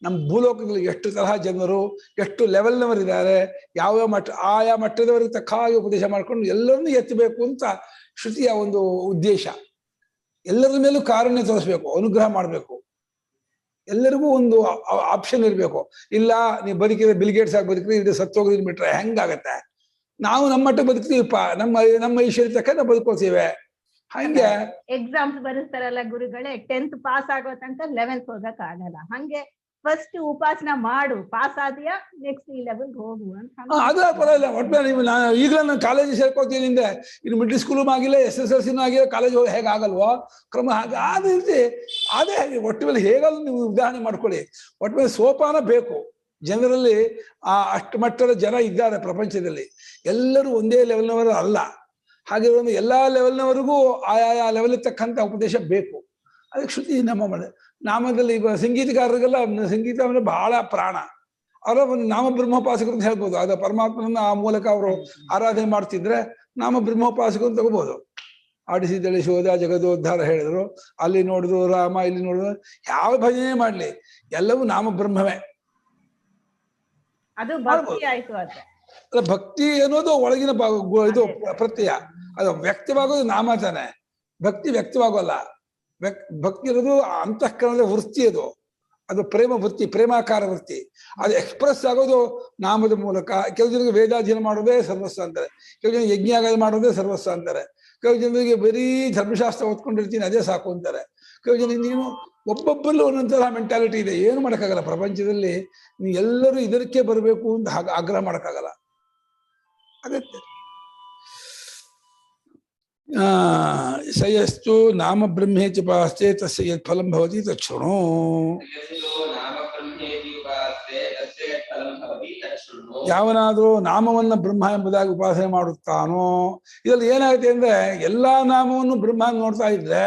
B: ನಮ್ಮ ಭೂಲೋಕದಲ್ಲಿ ಎಷ್ಟು ತರಹ ಜನರು, ಎಷ್ಟು ಲೆವೆಲ್ನವರಿದ್ದಾರೆ, ಯಾವ ಮಟ್ಟ ಆಯಾ ಮಟ್ಟದವರಿಗೆ ತಕ್ಕ ಹಾಗೆ ಉಪದೇಶ ಮಾಡ್ಕೊಂಡು ಎಲ್ಲರನ್ನೂ ಎತ್ತಬೇಕು ಅಂತ ಶ್ರುತಿಯ ಒಂದು ಉದ್ದೇಶ. ಎಲ್ಲರ ಮೇಲೂ ಕಾರುಣ್ಯ ತೋರಿಸ್ಬೇಕು, ಅನುಗ್ರಹ ಮಾಡಬೇಕು, ಎಲ್ಲರಿಗೂ ಒಂದು ಆಪ್ಷನ್ ಇರಬೇಕು. ಇಲ್ಲ ನೀವು ಬದುಕಿದ್ರೆ ಬಿಲ್ಗೇಟ್ಸ್ ಆಗಿ ಬದುಕಿದ್ರೆ ಇದು ಸತ್ತೋಗಿದ್ ಬಿಟ್ರೆ ಹೆಂಗಾಗತ್ತೆ? ನಾವು ನಮ್ಮ ಮಟ್ಟ ಬದುಕ್ತೀವಪ್ಪ, ನಮ್ಮ ಐಶ್ವರ್ಯ ತಕ್ಕ ನಾವು ಬದುಕೋತೀವಿ. ಹಂಗೆ
D: ಎಕ್ಸಾಮ್ಸ್ ಬರೆಸ್ತಾರಲ್ಲ ಗುರುಗಳೇ, 10th ಪಾಸ್ ಆಗೋ ತನಕ 11th ಹೋಗಕ್ ಆಗಲ್ಲ. ಹಂಗೆ ಫಸ್ಟ್ ಉಪಾಸನ ಮಾಡು, ಪಾಸ್ ಆದ್ಯಾ ನೆಕ್ಸ್ಟ್ ಈ ಲೆವೆಲ್ ಹೋಗು ಅಂತ.
B: ಅದು ಪರವಾಗಿಲ್ಲ. ಒಟ್ಟು ನೀವು ಈಗಲೇ ನಾನು ಕಾಲೇಜ್ ಸೇರ್ಕೋತೀನಿ ಹಿಂದೆ, ಇನ್ನು ಮಿಡ್ಲ್ ಸ್ಕೂಲು ಆಗಿಲ್ಲ, SSLC ಆಗಿಲ್ಲ, ಕಾಲೇಜ್ ಹೇಗಾಗಲ್ವೋ ಕ್ರಮ ಹಾಗೆ ಆ ರೀತಿ ಅದೇ ಒಟ್ಟು ಮೇಲೆ ಹೇಗಾದ್ರು ನೀವು ಉದಾಹರಣೆ ಮಾಡ್ಕೊಳ್ಳಿ. ಒಟ್ಟು ಮೇಲೆ ಸೋಪಾನ ಬೇಕು. ಜನರಲ್ಲಿ ಅಷ್ಟು ಮಟ್ಟದ ಜನ ಇದ್ದಾರೆ ಪ್ರಪಂಚದಲ್ಲಿ, ಎಲ್ಲರೂ ಒಂದೇ ಲೆವೆಲ್ನವರು ಅಲ್ಲ. ಹಾಗಿರೋ ಎಲ್ಲಾ ಲೆವೆಲ್ನವರೆಗೂ ಆಯಾ ಲೆವೆಲ್ ತಕ್ಕಂಥ ಉಪದೇಶ ಬೇಕು. ಅದಕ್ಕೆ ಶ್ರುತಿ ನಾಮದಲ್ಲಿ ಈಗ ಸಂಗೀತಗಾರರಿಗೆಲ್ಲ ಸಂಗೀತ ಅಂದ್ರೆ ಬಹಳ ಪ್ರಾಣ. ಅವರ ಒಂದು ನಾಮ ಬ್ರಹ್ಮೋಪಾಸಕರು ಅಂತ ಹೇಳ್ಬೋದು. ಅದು ಪರಮಾತ್ಮನನ್ನ ಆ ಮೂಲಕ ಅವರು ಆರಾಧನೆ ಮಾಡ್ತಿದ್ರೆ ನಾಮ ಬ್ರಹ್ಮೋಪಾಸಕರು ಅಂತ ತಗೋಬಹುದು. ಆಡಿಸಿ ತಿಳಿಸೋದ ಜಗದೋದ್ಧಾರ ಹೇಳಿದ್ರು, ಅಲ್ಲಿ ನೋಡಿದ್ರು ರಾಮ, ಇಲ್ಲಿ ನೋಡಿದ್ರು, ಯಾವ ಭಜನೆ ಮಾಡ್ಲಿ ಎಲ್ಲವೂ ನಾಮ ಬ್ರಹ್ಮವೇ.
D: ಅದು ಭಕ್ತಿ ಆಯ್ತು.
B: ಅಲ್ಲ, ಭಕ್ತಿ ಅನ್ನೋದು ಒಳಗಿನ ಇದು ಪ್ರತ್ಯಯ, ಅದು ವ್ಯಕ್ತವಾಗೋದು ನಾಮ ತಾನೆ. ಭಕ್ತಿ ವ್ಯಕ್ತವಾಗೋಲ್ಲ. ಭಕ್ತಿ ಇರೋದು ಅಂತಃಕರಣದ ವೃತ್ತಿ. ಅದು ಪ್ರೇಮ ವೃತ್ತಿ, ಪ್ರೇಮಾಕಾರ ವೃತ್ತಿ. ಅದು ಎಕ್ಸ್ಪ್ರೆಸ್ ಆಗೋದು ನಾಮದ ಮೂಲಕ. ಕೆಲವು ಜನರಿಗೆ ವೇದಾಧ್ಯಯನ ಮಾಡೋದೇ ಸರ್ವಸ್ವ ಅಂತಾರೆ, ಕೆಲವು ಜನ ಯಜ್ಞ ಮಾಡೋದೇ ಸರ್ವಸ್ವ ಅಂತಾರೆ, ಕೆಲವು ಜನರಿಗೆ ಬರೀ ಧರ್ಮಶಾಸ್ತ್ರ ಓದ್ಕೊಂಡಿರ್ತೀನಿ ಅದೇ ಸಾಕು ಅಂತಾರೆ, ಕೆಲವು ಜನ ನೀನು ಒಬ್ಬೊಬ್ಬರಲ್ಲೂ ಒಂದೊಂಥರ ಮೆಂಟಾಲಿಟಿ ಇದೆ. ಏನು ಮಾಡೋಕ್ಕಾಗಲ್ಲ ಪ್ರಪಂಚದಲ್ಲಿ. ನೀವು ಎಲ್ಲರೂ ಇದಕ್ಕೆ ಬರಬೇಕು ಅಂತ ಆಗ್ರಹ ಮಾಡೋಕ್ಕಾಗಲ್ಲ. ಆಗತ್ತೆ. ಸಯಸ್ತು ನಾಮ ಬ್ರಹ್ಮೇತಿ ಉಪಾಸ್ತೆ ತಸ್ಯ ಯತ್ ಫಲಂ ಭವತಿ ತಚ್ಛೃಣು. ಯಾವನಾದ್ರೂ ನಾಮವನ್ನ ಬ್ರಹ್ಮ ಎಂಬುದಾಗಿ ಉಪಾಸನೆ ಮಾಡುತ್ತಾನೋ, ಇದ್ರಲ್ಲಿ ಏನಾಗುತ್ತೆ ಅಂದ್ರೆ ಎಲ್ಲಾ ನಾಮವನ್ನು ಬ್ರಹ್ಮ ನೋಡ್ತಾ ಇದ್ರೆ,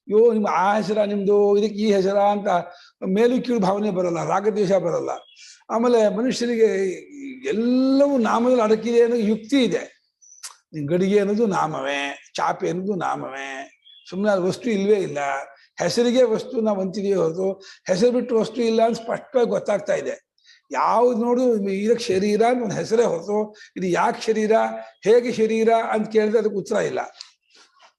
B: ಅಯ್ಯೋ ನಿಮ್ ಆ ಹೆಸರ, ನಿಮ್ದು ಇದಕ್ಕೆ ಈ ಹೆಸರ ಅಂತ ಮೇಲು ಕೀಳು ಭಾವನೆ ಬರಲ್ಲ, ರಾಗದ್ವೇಷ ಬರಲ್ಲ. ಆಮೇಲೆ ಮನುಷ್ಯನಿಗೆ ಎಲ್ಲವೂ ನಾಮದಲ್ಲಿ ಅಡಕಿದೆ ಅನ್ನೋ ಯುಕ್ತಿ ಇದೆ. ಗಡಿಗೆ ಅನ್ನೋದು ನಾಮವೇ, ಚಾಪೆ ಅನ್ನೋದು ನಾಮವೇ. ಸುಮ್ಮನೆ ಅದು ವಸ್ತು ಇಲ್ವೇ ಇಲ್ಲ. ಹೆಸರಿಗೆ ವಸ್ತು ನಾವು ಅಂತಿದೀವಿ ಹೊರತು ಹೆಸರು ಬಿಟ್ಟು ವಸ್ತು ಇಲ್ಲ ಅಂತ ಸ್ಪಷ್ಟವಾಗಿ ಗೊತ್ತಾಗ್ತಾ ಇದೆ. ಯಾವ್ದು ನೋಡು ಇದಕ್ಕೆ ಶರೀರ ಅಂತ ಒಂದು ಹೆಸರೇ ಹೊರತು ಇದು ಯಾಕೆ ಶರೀರ, ಹೇಗೆ ಶರೀರ ಅಂತ ಕೇಳಿದ್ರೆ ಅದಕ್ಕೆ ಉತ್ತರ ಇಲ್ಲ.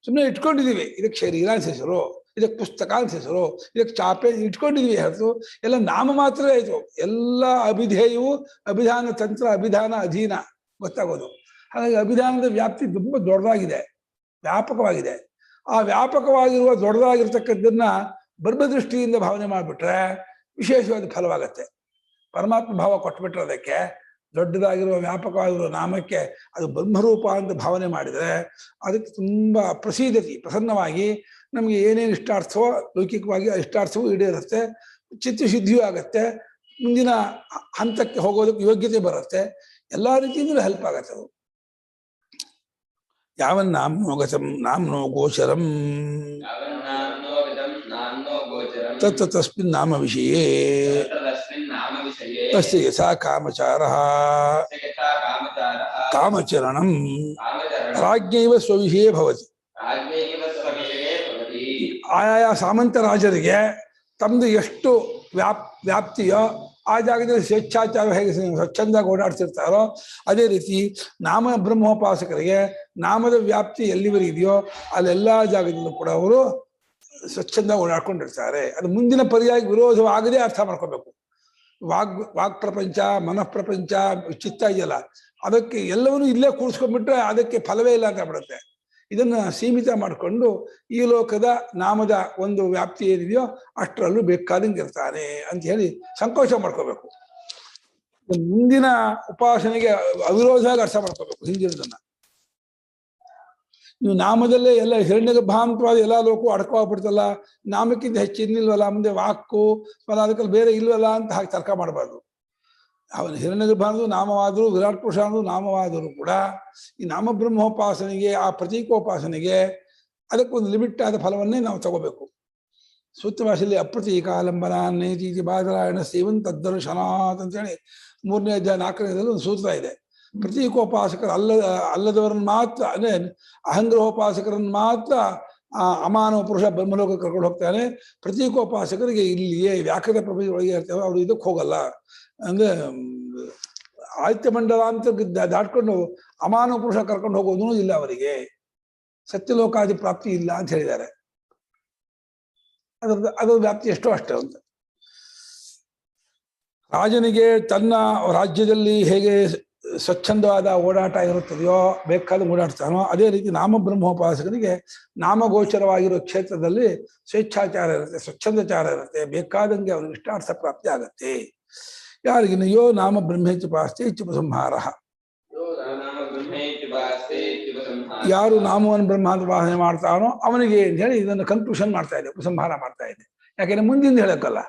B: ಸುಮ್ಮನೆ ಇಟ್ಕೊಂಡಿದೀವಿ, ಇದಕ್ಕೆ ಶರೀರ ಅಂತ ಹೆಸರು, ಇದಕ್ಕೆ ಪುಸ್ತಕ ಅಂತ ಹೆಸರು, ಇದಕ್ಕೆ ಚಾಪೆ ಇಟ್ಕೊಂಡಿದೀವಿ ಹೊರತು ಎಲ್ಲ ನಾಮ ಮಾತ್ರ ಆಯ್ತು. ಎಲ್ಲ ಅಭಿಧೇಯವು ಅಭಿಧಾನ ತಂತ್ರ, ಅಭಿಧಾನ ಅಧೀನ ಗೊತ್ತಾಗೋದು. ಹಾಗಾಗಿ ಅಭಿಧಾನದ ವ್ಯಾಪ್ತಿ ತುಂಬ ದೊಡ್ಡದಾಗಿದೆ, ವ್ಯಾಪಕವಾಗಿದೆ. ಆ ವ್ಯಾಪಕವಾಗಿರುವ ದೊಡ್ಡದಾಗಿರ್ತಕ್ಕದ್ದನ್ನ ಬ್ರಹ್ಮದೃಷ್ಟಿಯಿಂದ ಭಾವನೆ ಮಾಡಿಬಿಟ್ರೆ ವಿಶೇಷವಾದ ಫಲವಾಗತ್ತೆ. ಪರಮಾತ್ಮ ಭಾವ ಕೊಟ್ಬಿಟ್ರೆ ಅದಕ್ಕೆ ದೊಡ್ಡದಾಗಿರುವ ವ್ಯಾಪಕವಾಗಿರುವ ನಾಮಕ್ಕೆ ಅದು ಬ್ರಹ್ಮರೂಪ ಅಂತ ಭಾವನೆ ಮಾಡಿದರೆ ಅದಕ್ಕೆ ತುಂಬ ಪ್ರಸನ್ನವಾಗಿ ನಮಗೆ ಏನೇನು ಇಷ್ಟಾರ್ಥವೋ ಲೌಕಿಕವಾಗಿ ಇಷ್ಟಾರ್ಥವೂ ಈಡೇರುತ್ತೆ, ಚಿತ್ತಶುದ್ಧಿಯೂ ಆಗತ್ತೆ, ಮುಂದಿನ ಹಂತಕ್ಕೆ ಹೋಗೋದಕ್ಕೆ ಯೋಗ್ಯತೆ ಬರುತ್ತೆ, ಎಲ್ಲ ರೀತಿಯಿಂದಲೂ ಹೆಲ್ಪ್ ಆಗತ್ತೆ. ಅದು ಯಾವನ್ ನಾಮ್ನೋಗತಂ ನಾಮ್ನೋ ಗೋಚರಂ ತತ್ ತಸ್ಮಿನ್ ನಾಮ ವಿಷಯೇ ತಸ್ಯ ಯಥಾ ಕಾಮಚಾರಃ ಕಾಮಚರಣಂ ರಾಜ್ಞೈವ ಸ್ವವಿಷಯೇ ಭವತಿ. ಆಯಾ ಸಾಮಂತ ರಾಜರಿಗೆ ತಮ್ದು ಎಷ್ಟು ವ್ಯಾಪ್ತಿಯೋ ಆ ಜಾಗದಲ್ಲಿ ಸ್ವೇಚ್ಛಾಚಾರ ಹೇಗೆ ಸ್ವಚ್ಛಂದಾಗಿ ಓಡಾಡ್ತಿರ್ತಾರೋ ಅದೇ ರೀತಿ ನಾಮ ಬ್ರಹ್ಮೋಪಾಸಕರಿಗೆ ನಾಮದ ವ್ಯಾಪ್ತಿ ಎಲ್ಲಿವರೆಗಿದೆಯೋ ಅಲ್ಲೆಲ್ಲ ಜಾಗದಲ್ಲೂ ಕೂಡ ಅವರು ಸ್ವಚ್ಛಂದ ಓಡಾಡ್ಕೊಂಡಿರ್ತಾರೆ. ಅದು ಮುಂದಿನ ಪರ್ಯಾಯ ವಿರೋಧವಾಗದೆ ಅರ್ಥ ಮಾಡ್ಕೋಬೇಕು. ವಾಕ್ ಪ್ರಪಂಚ, ಮನಃ ಪ್ರಪಂಚ, ಚಿತ್ತ ಇದೆಯಲ್ಲ, ಅದಕ್ಕೆ ಎಲ್ಲವನ್ನೂ ಇಲ್ಲೇ ಕೂಡಿಸ್ಕೊಂಡ್ಬಿಟ್ರೆ ಅದಕ್ಕೆ ಫಲವೇ ಇಲ್ಲ ಅಂತ ಬಿಡುತ್ತೆ. ಇದನ್ನ ಸೀಮಿತ ಮಾಡಿಕೊಂಡು ಈ ಲೋಕದ ನಾಮದ ಒಂದು ವ್ಯಾಪ್ತಿ ಏನಿದೆಯೋ ಅಷ್ಟರಲ್ಲೂ ಬೇಕಾದಂಗೆ ಇರ್ತಾನೆ ಅಂತ ಹೇಳಿ ಸಂಕೋಚ ಮಾಡ್ಕೋಬೇಕು. ಮುಂದಿನ ಉಪಾಸನೆಗೆ ಅವಿರೋಧವಾಗಿ ಅರ್ಥ ಮಾಡ್ಕೋಬೇಕು ಹಿಂದಿನದನ್ನ. ನೀವು ನಾಮದಲ್ಲೇ ಎಲ್ಲ ಹಿರಣ್ಯಗರ್ಭಾಂತವಾದ ಎಲ್ಲ ಲೋಕವು ಅಡಕವಾಗ್ಬಿಡ್ತಲ್ಲ, ನಾಮಕ್ಕಿಂತ ಹೆಚ್ಚು ಇನ್ನಿಲ್ವಲ್ಲ, ಮುಂದೆ ವಾಕು ಅದಕ್ಕಲ್ಲಿ ಬೇರೆ ಇಲ್ವಲ್ಲ ಅಂತ ಹಾಗೆ ತರ್ಕ ಮಾಡಬಾರ್ದು. ಅವನು ಹಿರಣ್ಯಗರ್ಭಾನದು ನಾಮವಾದರೂ ವಿರಾಟ್ ಪುರುಷ ಅನ್ನೋದು ನಾಮವಾದರೂ ಕೂಡ ಈ ನಾಮ ಬ್ರಹ್ಮೋಪಾಸನೆಗೆ, ಆ ಪ್ರತೀಕೋಪಾಸನೆಗೆ ಅದಕ್ಕೊಂದು ಲಿಮಿಟ್ ಆದ ಫಲವನ್ನೇ ನಾವು ತಗೋಬೇಕು. ಸೂತ್ರ ಭಾಷೆಯಲ್ಲಿ ಅಪ್ರತೀಕಾಲಂಬನ ನೇತಿ ಬಾದರಾಯಣ ಸೇವನ್ ತದ್ದರ್ಶನಾತ್ ಅಂತೇಳಿ 3ನೇ ಅಧ್ಯಾಯ 4ನೇದಲ್ಲಿ ಒಂದು ಸೂತ್ರ ಇದೆ. ಪ್ರತೀಕೋಪಾಸಕರು ಅಲ್ಲದವರನ್ನು ಮಾತ್ರ, ಅಂದ್ರೆ ಅಹಂಗ್ರಹೋಪಾಸಕರನ್ನು ಮಾತ್ರ ಆ ಅಮಾನವ ಪುರುಷ ಬ್ರಹ್ಮಲೋಕ ಕರ್ಕೊಂಡು ಹೋಗ್ತಾನೆ. ಪ್ರತೀಕೋಪಾಸಕರಿಗೆ ಇಲ್ಲಿಯೇ ವ್ಯಾಕೃತ ಪ್ರಪಂಚ ಒಳಗೆ ಇರ್ತೇವೆ, ಅವರು ಇದಕ್ಕೆ ಹೋಗಲ್ಲ. ಅಂದ್ರೆ ಆದಿತ್ಯ ಮಂಡಲ ಅಂತ ದಾಟ್ಕೊಂಡು ಅಮಾನವ ಪುರುಷ ಕರ್ಕೊಂಡು ಹೋಗೋದೂ ಇಲ್ಲ ಅವರಿಗೆ. ಸತ್ಯಲೋಕಾದಿ ಪ್ರಾಪ್ತಿ ಇಲ್ಲ ಅಂತ ಹೇಳಿದ್ದಾರೆ. ಅದರ ವ್ಯಾಪ್ತಿ ಎಷ್ಟೋ ಅಷ್ಟೇ ಅಂತ. ರಾಜನಿಗೆ ತನ್ನ ರಾಜ್ಯದಲ್ಲಿ ಹೇಗೆ ಸ್ವಚ್ಛಂದವಾದ ಓಡಾಟ ಇರುತ್ತದೆಯೋ, ಬೇಕಾದ ಓಡಾಡ್ತಾನೋ, ಅದೇ ರೀತಿ ನಾಮಬ್ರಹ್ಮೋಪಾಸಕನಿಗೆ ನಾಮಗೋಚರವಾಗಿರೋ ಕ್ಷೇತ್ರದಲ್ಲಿ ಸ್ವೇಚ್ಛಾಚಾರ ಇರುತ್ತೆ, ಸ್ವಚ್ಛಂದಚಾರ ಇರುತ್ತೆ, ಬೇಕಾದಂಗೆ ಅವನಿಗೆ ಇಷ್ಟಾರ್ಥ ಪ್ರಾಪ್ತಿ ಆಗತ್ತೆ. ಯಾರಿಗೆ ಯೋ ನಾಮ ಬ್ರಹ್ಮೇತ್ಯುಪಾಸ್ತೆ ಇತ್ಯುಪಸಂಹಾರ. ಯಾರು ನಾಮವನ್ನು ಬ್ರಹ್ಮ ಅಂತ ಉಪಾಸನೆ ಮಾಡ್ತಾನೋ ಅವನಿಗೆ ಅಂತ ಹೇಳಿ ಇದನ್ನು ಕನ್ಕ್ಲೂಷನ್ ಮಾಡ್ತಾ ಇದೆ, ಉಪಸಂಹಾರ ಮಾಡ್ತಾ ಇದೆ. ಯಾಕೆಂದ್ರೆ ಮುಂದಿಂದ ಹೇಳಕ್ಕಲ್ಲ.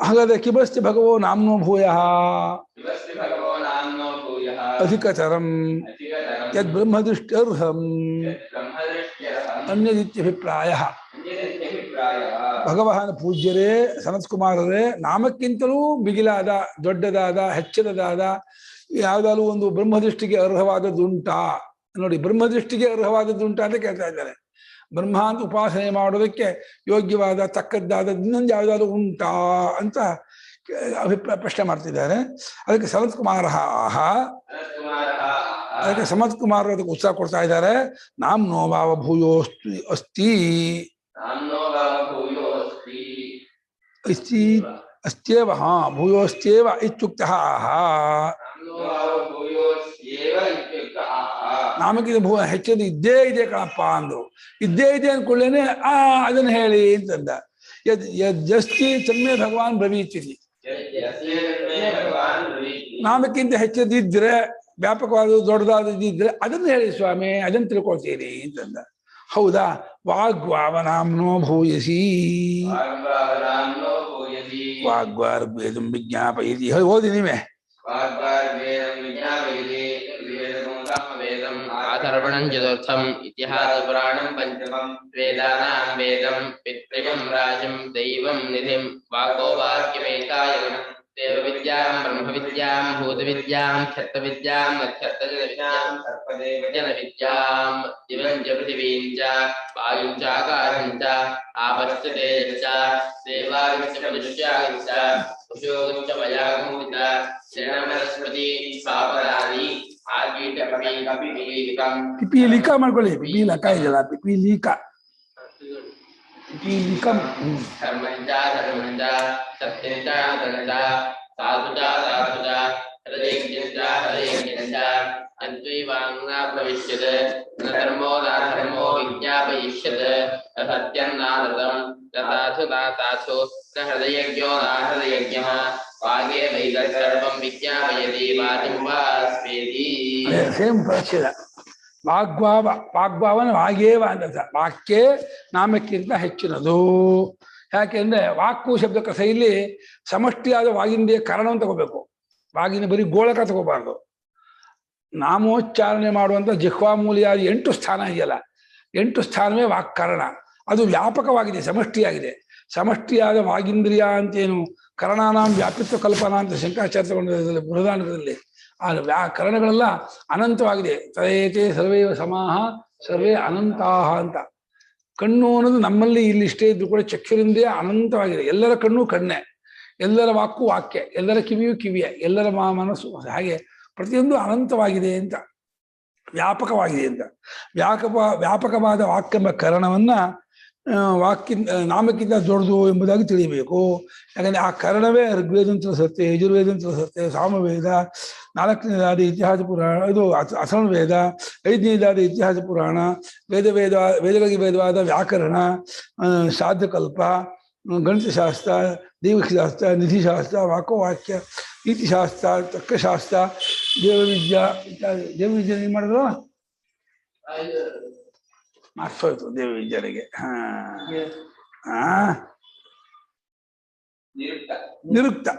B: ಹಾಗಾದ್ರೆ ಕಿಬಸ್ತಿ ಭಗವೋ ನಾಮ್ನೋ ಭೂಯ ಅಧಿಕತರಂ ಯದ್ ಬ್ರಹ್ಮದೃಷ್ಟ್ಯರ್ಹಂ ಅನ್ಯದಿತ್ಯಭಿಪ್ರಾಯ. ಭಗವಾನ್ ಪೂಜ್ಯರೇ, ಸನತ್ಕುಮಾರರೇ, ನಾಮಕ್ಕಿಂತಲೂ ಮಿಗಿಲಾದ, ದೊಡ್ಡದಾದ, ಹೆಚ್ಚಿನದಾದ ಯಾವ್ದಾದ್ರು ಒಂದು ಬ್ರಹ್ಮದೃಷ್ಟಿಗೆ ಅರ್ಹವಾದದ್ದುಂಟಾ? ನೋಡಿ, ಬ್ರಹ್ಮದೃಷ್ಟಿಗೆ ಅರ್ಹವಾದದ್ದುಂಟಾ ಅಂತ ಕೇಳ್ತಾ ಇದ್ದಾರೆ. ಬ್ರಹ್ಮ ಅಂತ ಉಪಾಸನೆ ಮಾಡೋದಕ್ಕೆ ಯೋಗ್ಯವಾದ ತಕ್ಕದ್ದಾದ ಇನ್ನೊಂದು ಯಾವ್ದಾದ್ರು ಉಂಟಾ ಅಂತ ಪ್ರಶ್ನೆ ಮಾಡ್ತಿದ್ದಾರೆ. ಅದಕ್ಕೆ ಸನತ್ಕುಮಾರ ಅದಕ್ಕೆ ಸಮತ್ಕುಮಾರ್ ಅದಕ್ಕೆ ಉತ್ಸಾಹ ಕೊಡ್ತಾ ಇದ್ದಾರೆ. ನಾಮ್ನೋ ಭಾವ ಭೂಯೋ ಅಸ್ತಿ ಅಸ್ತ್ಯೇವ ಭೂಯೋಸ್ತ್ಯೇವ ಇತ್ಯುಕ್ತಃ. ನಾಮಕ್ಕಿಂತ ಹೆಚ್ಚಿನ ಇದ್ದೇ ಇದೆ ಕಣಪ್ಪ ಅಂದ್ರು. ಇದ್ದೇ ಇದೆ ಅಂದ್ಕೊಳ್ಳೇನೆ ಅದನ್ನು ಹೇಳಿ ಅಂತಂದ. ಯಸ್ತಿ ತನ್ಮೇ ಭಗವಾನ್ ಬ್ರವೀತಿರಿ. ನಾಮಕ್ಕಿಂತ ಹೆಚ್ಚದಿದ್ರೆ, ವ್ಯಾಪಕವಾದ ದೊಡ್ಡದಾದದಿದ್ರೆ ಅದನ್ನು ಹೇಳಿ ಸ್ವಾಮಿ, ಅದನ್ನು ತಿಳ್ಕೊಳ್ತೀರಿ ಅಂತಂದ. ಹೌದಾ? ವಾಗ್ವಾವನಾಮ್ನೋ ಭೂಯಸಿ ವಾಗ್ವಾರ್ವೇದಂ ವಿಜ್ಞಾಪಯತಿ. ಓದಿ ನೀವೇ.
C: ಆಧರ್ವಣಂ ಚತುರ್ಥಂ ಇತಿಹಾಸ ಪುರಾಣಂ ಪಂಚಮಂ ವೇದಾನಾಂ ವೇದಂ ಪಿತೃಗಂ ರಾಜಂ ದೈವಂ ನಿಧಿಂ ವಾಗೋ ವಾಕ್ಯಮೇಕಾಯನಂ ದೇವ ವಿದ್ಯಾಂ ಬ್ರಹ್ಮ ವಿದ್ಯಾಂ ಭೂತ ವಿದ್ಯಾಂ ಕ್ಷತ್ರ ವಿದ್ಯಾಂ ನಕ್ಷತ್ರ ವಿದ್ಯಾಂ ಸರ್ಪದೇವಜನ ವಿದ್ಯಾಂ ದಿವಂ ಚ ಪೃಥಿವೀಂ ಚ ವಾಯುಂ ಚ ಆಕಾಶಂ ಚ ಆಪಶ್ಚ ತೇಜಶ್ಚ ದೇವಾಯುಂ ಚ ಮನುಷ್ಯಾಯುಂ ಚ ಪಶುಯೋಗಂ ಚ ವಯಾಗಂ ಚ ಶರಣಮನಸ್ಪತಿ ಸಾಪರಾದಿ
B: ಪಿಪೀಲಿಕ ಮಾಡ್ಕೊಳ್ಳಿ. ಪಿಪೀಲಕ ಇದೆಯಲ್ಲ, ಪಿಪೀಲಿಕ ಪಿಪೀಲಿಕಂ.
C: ಧರ್ಮಂಚ ಧರ್ಮಂಚ ಸತ್ಯಂಚ ಧರ್ಮಂಚ ಸಾಧುಚ ಸಾಧುಚ ಹೃದಯಂಚ ಹೃದಯಂಚ ಅಂತ್ವೈವಾಂಗ್ನ ಭವಿಷ್ಯತ್ ನ ಧರ್ಮೋ ನ ಧರ್ಮೋ ವಿಜ್ಞಾಪಯಿಷ್ಯತ್ ನ ಸತ್ಯಂ ನ ನೃತಂ ನ ಸಾಧು ನ ಸಾಧು ನ ಹೃದಯಜ್ಞೋ ನ ಹೃದಯಜ್ಞಃ ವಾಗೇ ವೈದತ್ ಸರ್ವಂ ವಿಜ್ಞಾಪಯತಿ ವಾಚಿಂ ವಾಸ್ಪೇತಿ.
B: ಸೇಮ್ ಪರಿಚ್ಛೇದ. ವಾಗ್ಭಾವನ ವಾಗೇವ ಅಂತ. ವಾಕ್ಯೇ ನಾಮಕ್ಕಿಂತ ಹೆಚ್ಚಿನದು. ಯಾಕೆಂದ್ರೆ ವಾಕು ಶಬ್ದ ಕಥೆಯಲ್ಲಿ ಸಮಷ್ಟಿಯಾದ ವಾಗಿಂದಿಯ ಕಾರಣವನ್ನು ತಗೋಬೇಕು. ವಾಗಿನ ಬರೀ ಗೋಳಕ ತಗೋಬಾರ್ದು. ನಾಮೋಚ್ಚಾರಣೆ ಮಾಡುವಂಥ ಜಿಹ್ವಾಮೂಲಿಯಾದ 8 ಸ್ಥಾನ ಇದೆಯಲ್ಲ, 8 ಸ್ಥಾನವೇ ವಾಕ್ಕಾರಣ. ಅದು ವ್ಯಾಪಕವಾಗಿದೆ, ಸಮಷ್ಟಿಯಾಗಿದೆ. ಸಮಷ್ಟಿಯಾದ ವಾಗಿಂದ್ರಿಯ ಅಂತೇನು ಕರಣಾನಾಂ ವ್ಯಾಪಿತ್ವ ಕಲ್ಪನಾ ಅಂತ ಶಂಕರಾಚಾರ್ಯ ಬೃಹದಾನಕದಲ್ಲಿ ಆ ಕರಣಗಳೆಲ್ಲ ಅನಂತವಾಗಿದೆ. ತದೇತೆ ಸರ್ವೇ ಸಮಾಹ ಸರ್ವೇ ಅನಂತಾಹ ಅಂತ. ಕಣ್ಣು ಅನ್ನೋದು ನಮ್ಮಲ್ಲಿ ಇಲ್ಲಿಷ್ಟೇ ಇದ್ದು ಕೂಡ ಚಕ್ಷುರಿಂದೇ ಅನಂತವಾಗಿದೆ. ಎಲ್ಲರ ಕಣ್ಣು ಕಣ್ಣೆ, ಎಲ್ಲರ ವಾಕು ವಾಕ್ಯ, ಎಲ್ಲರ ಕಿವಿಯು ಕಿವಿಯ, ಎಲ್ಲರ ಮನಸ್ಸು ಹಾಗೆ ಪ್ರತಿಯೊಂದು ಅನಂತವಾಗಿದೆ ಅಂತ, ವ್ಯಾಪಕವಾಗಿದೆ ಅಂತ. ವ್ಯಾಪಕವಾದ ವಾಕ್ಯೆಂಬ ಕರಣವನ್ನ ನಾಮಕ್ಕಿಂತ ದೊಡ್ಡದು ಎಂಬುದಾಗಿ ತಿಳಿಯಬೇಕು. ಯಾಕಂದ್ರೆ ಆ ಕರಣವೇ ಋಗ್ವೇದ ತಿಳಿಸುತ್ತೆ, ಯಜುರ್ವೇದ ತಿಳಿಸುತ್ತೆ, ಸಾಮವೇದ, 4ನೇದಾದ ಇತಿಹಾಸ ಪುರಾಣ, ಇದು ಅಥರ್ವವೇದ, 5ನೇದಾದ ಇತಿಹಾಸ ಪುರಾಣ, ವೇದಗಳಿಗೆ ವೇದವಾದ ವ್ಯಾಕರಣ, ಶ್ರಾದ್ದಕಲ್ಪ, ಗಣಿತಶಾಸ್ತ್ರ, ದೈವಶಾಸ್ತ್ರ, ನಿಧಿಶಾಸ್ತ್ರ, ವಾಕ್ಯವಾಕ್ಯ, ನೀತಿಶಾಸ್ತ್ರ, ತರ್ಕಶಾಸ್ತ್ರ, ದೇವವಿದ್ಯಾ. ದೇವವಿದ್ಯೆ ಏನ್ ಮಾಡಿದ್ರು? ಮರ್ತೋಯ್ತು ದೇವವಿದ್ಯರಿಗೆ. ನಿರುಕ್ತ.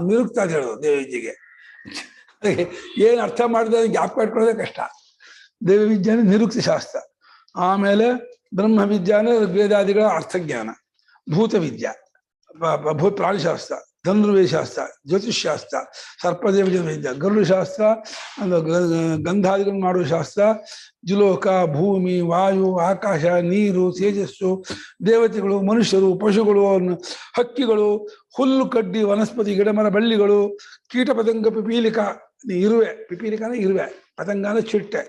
B: ನಿರುಕ್ತ ಅಂತ ಹೇಳೋದು ದೇವವಿದ್ಯೆಗೆ. ಏನ್ ಅರ್ಥ ಮಾಡಿದ್ರೆ ಜ್ಞಾಪಕ ಇಟ್ಕೊಳ್ಳೋದೇ ಕಷ್ಟ. ದೇವವಿದ್ಯಾನ ನಿರುಕ್ತಿ ಶಾಸ್ತ್ರ. ಆಮೇಲೆ ಬ್ರಹ್ಮವಿದ್ಯಾನ ಋಗ್ವೇದಾದಿಗಳ ಅರ್ಥಜ್ಞಾನ, ಭೂತವಿದ್ಯಾ, ಪ್ರಾಣಿಶಾಸ್ತ್ರ, ಧನುರ್ವೇದಶಾಸ್ತ್ರ, ಜ್ಯೋತಿಷ್ಶಾಸ್ತ್ರ, ಸರ್ಪದೇವಜ ವೈದ್ಯ, ಗರುಡಶಾಸ್ತ್ರ, ಗಂಧಾದಿಗಳನ್ನು ಮಾಡುವ ಶಾಸ್ತ್ರ, ದ್ಯುಲೋಕ, ಭೂಮಿ, ವಾಯು, ಆಕಾಶ, ನೀರು, ತೇಜಸ್ಸು, ದೇವತೆಗಳು, ಮನುಷ್ಯರು, ಪಶುಗಳು, ಹಕ್ಕಿಗಳು, ಹುಲ್ಲು ಕಡ್ಡಿ, ವನಸ್ಪತಿ, ಗಿಡಮರ, ಬಳ್ಳಿಗಳು, ಕೀಟ, ಪತಂಗ, ಪಿಪೀಲಿಕ, ಇರುವೆ, ಪಿಪೀಲಿಕನ ಇರುವೆ, ಪತಂಗನ ಚಿಟ್ಟೆ,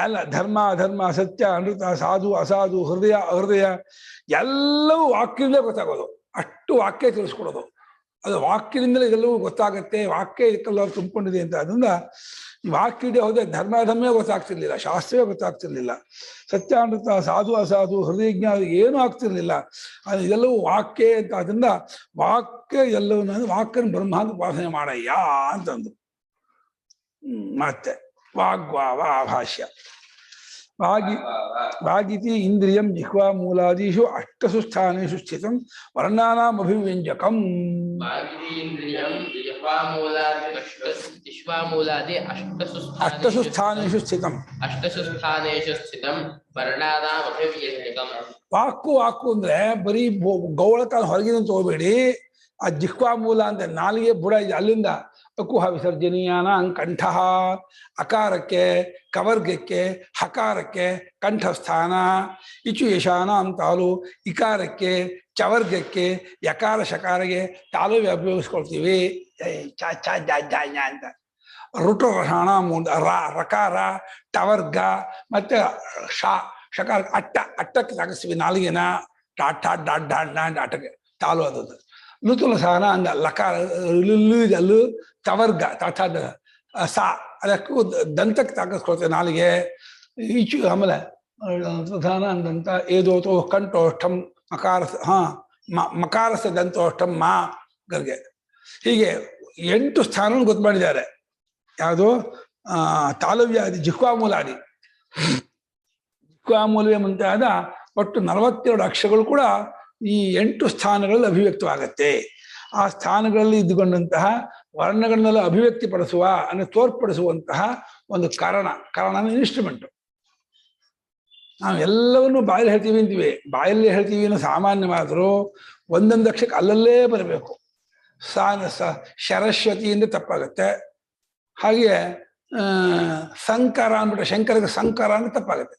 B: ಎಲ್ಲ ಧರ್ಮ, ಅಧರ್ಮ, ಸತ್ಯ, ಅನೃತ, ಸಾಧು, ಅಸಾಧು, ಹೃದಯ, ಅಹೃದಯ ಎಲ್ಲವೂ ವಾಕ್ಯದಿಂದಲೇ ಗೊತ್ತಾಗೋದು. ಅಷ್ಟು ವಾಕ್ಯ ತಿಳಿಸ್ಕೊಡೋದು. ಅದು ವಾಕ್ಯದಿಂದಲೇ ಇದೆಲ್ಲವೂ ಗೊತ್ತಾಗತ್ತೆ. ವಾಕ್ಯ ಇದಕ್ಕೆಲ್ಲ ತುಂಬಿಕೊಂಡಿದೆ ಅಂತ. ಅದರಿಂದ ವಾಕ್ಯ ಇದೆ ಹೋದ್ರೆ ಧರ್ಮವೇ ಗೊತ್ತಾಗ್ತಿರ್ಲಿಲ್ಲ, ಶಾಸ್ತ್ರವೇ ಗೊತ್ತಾಗ್ತಿರ್ಲಿಲ್ಲ, ಸತ್ಯಾನೃತ, ಸಾಧು, ಅಸಾಧು, ಹೃದಯ ಜ್ಞಾನ ಏನೂ ಆಗ್ತಿರ್ಲಿಲ್ಲ. ಅದು ಇದೆಲ್ಲವೂ ವಾಕ್ಯ ಅಂತ. ಅದರಿಂದ ವಾಕ್ಯ ಎಲ್ಲವೂ ವಾಕ್ಯನ ಬ್ರಹ್ಮಾಂತ ಉಪಾಸನೆ ಮಾಡಯ್ಯ ಅಂತಂದು. ಮತ್ತೆ ವಾಗ್ವಾವ ಭಾಷ್ಯ. ವಾಗಿತಿ ಇಂದ್ರಿಯಂ ಜಿಹ್ವಾ ಮೂಲಾದಿಷು ಅಷ್ಟಸು ಸ್ಥಾನೇಷು ಸ್ಥಿತಂ ವರ್ಣಾನಾಂ ಅಭಿವ್ಯಂಜಕಂ. ಅಷ್ಟಸು ಸ್ಥಾನೇಷು ಸ್ಥಿತಂ ವಾಕು ಅಂದ್ರೆ ಬರೀ ಗೌಳಕಾಲ ಹೊರಗಿನ ತಗೋಬೇಡಿ. ಆ ಜಿಹ್ವಾ ಮೂಲ ಅಂತ ನಾಲಿಗೆ ಬುಡ ಇದೆ, ಅಲ್ಲಿಂದ ಅಕುಹ ವಿಸರ್ಜನೀಯಾನ ಕಂಠ, ಅಕಾರಕ್ಕೆ, ಕವರ್ಗಕ್ಕೆ, ಹಕಾರಕ್ಕೆ ಕಂಠಸ್ಥಾನ, ಇಚು ಯಶಾನ ಅಂತಾಲು, ಇಕಾರಕ್ಕೆ, ಚವರ್ಗಕ್ಕೆ, ಯಕಾರ ಶಕಾರಗೆ ತಾಲು ಉಪಯೋಗಿಸ್ಕೊಳ್ತೀವಿ. ಚ ಚ ಜ ಜ ಅಂತ ಋಟು ರಸಾಣ ರಕಾರ, ಟವರ್ಗ, ಮತ್ತೆ ಶಕಾರ, ಅಟ್ಟಕ್ಕೆ ತಾಗಿಸ್ತೀವಿ ನಾಲಿಗೆನ. ಟಾಟ್ ಟಾಟ್ ಡಾಟ್ ಡಾಟ್ ಡಾಟ್ ಅಟ್ಟಕ್ಕೆ ತಾಲು ಅದದ್ದು. ಋತುಲ ಸಹನ ಅಂದ ಲಕಾರ, ಅಲ್ಲು ತವರ್ಗ ತಥಾದ ಸಾ, ಅದಕ್ಕೂ ದಂತಕ್ಕೆ ತಾಕಿಸ್ಕೊಳ್ತೇವೆ ನಾಲಿಗೆ. ಈಚು ಆಮೇಲೆ ಸಹನ ಅಂದಂತ ಏದೋತೋ ಕಂಠೋಷ್ಠಂ ಮಕಾರ, ಮಕಾರಸ ದಂತೋಷ್ಠಂ ಮಾ ಗರ್ಗೆ. ಹೀಗೆ 8 ಸ್ಥಾನವನ್ನು ಗೊತ್ತು ಮಾಡಿದ್ದಾರೆ. ಯಾವುದು ತಾಲವ್ಯಾದಿ, ಜಿಹ್ವಾಮೂಲಾದಿ, ಜಿಹ್ವಾಮೂಲವೇ ಮುಂತಾದ ಒಟ್ಟು 42 ಅಕ್ಷರಗಳು ಕೂಡ ಈ 8 ಸ್ಥಾನಗಳಲ್ಲಿ ಅಭಿವ್ಯಕ್ತವಾಗತ್ತೆ. ಆ ಸ್ಥಾನಗಳಲ್ಲಿ ಇದ್ದುಕೊಂಡಂತಹ ವರ್ಣಗಳನ್ನೆಲ್ಲ ಅಭಿವ್ಯಕ್ತಿ ಪಡಿಸುವ ಅಂದರೆ ತೋರ್ಪಡಿಸುವಂತಹ ಒಂದು ಕಾರಣ ಇನ್ಸ್ಟ್ರೂಮೆಂಟು. ನಾವು ಎಲ್ಲವನ್ನೂ ಬಾಯಲ್ಲಿ ಹೇಳ್ತೀವಿ ಅಂತೀವಿ, ಬಾಯಲ್ಲಿ ಹೇಳ್ತೀವಿ ಅನ್ನೋ ಸಾಮಾನ್ಯವಾದರೂ ಒಂದೊಂದು ಅಕ್ಷರಕ್ಕೆ ಅಲ್ಲಲ್ಲೇ ಬರಬೇಕು. ಶರಸ್ವತಿಯಿಂದ ತಪ್ಪಾಗತ್ತೆ. ಹಾಗೆ ಸಂಕರ ಅಂದ್ಬಿಟ್ರೆ ಶಂಕರಗೆ ಸಂಕರ ಅಂದ್ರೆ ತಪ್ಪಾಗತ್ತೆ.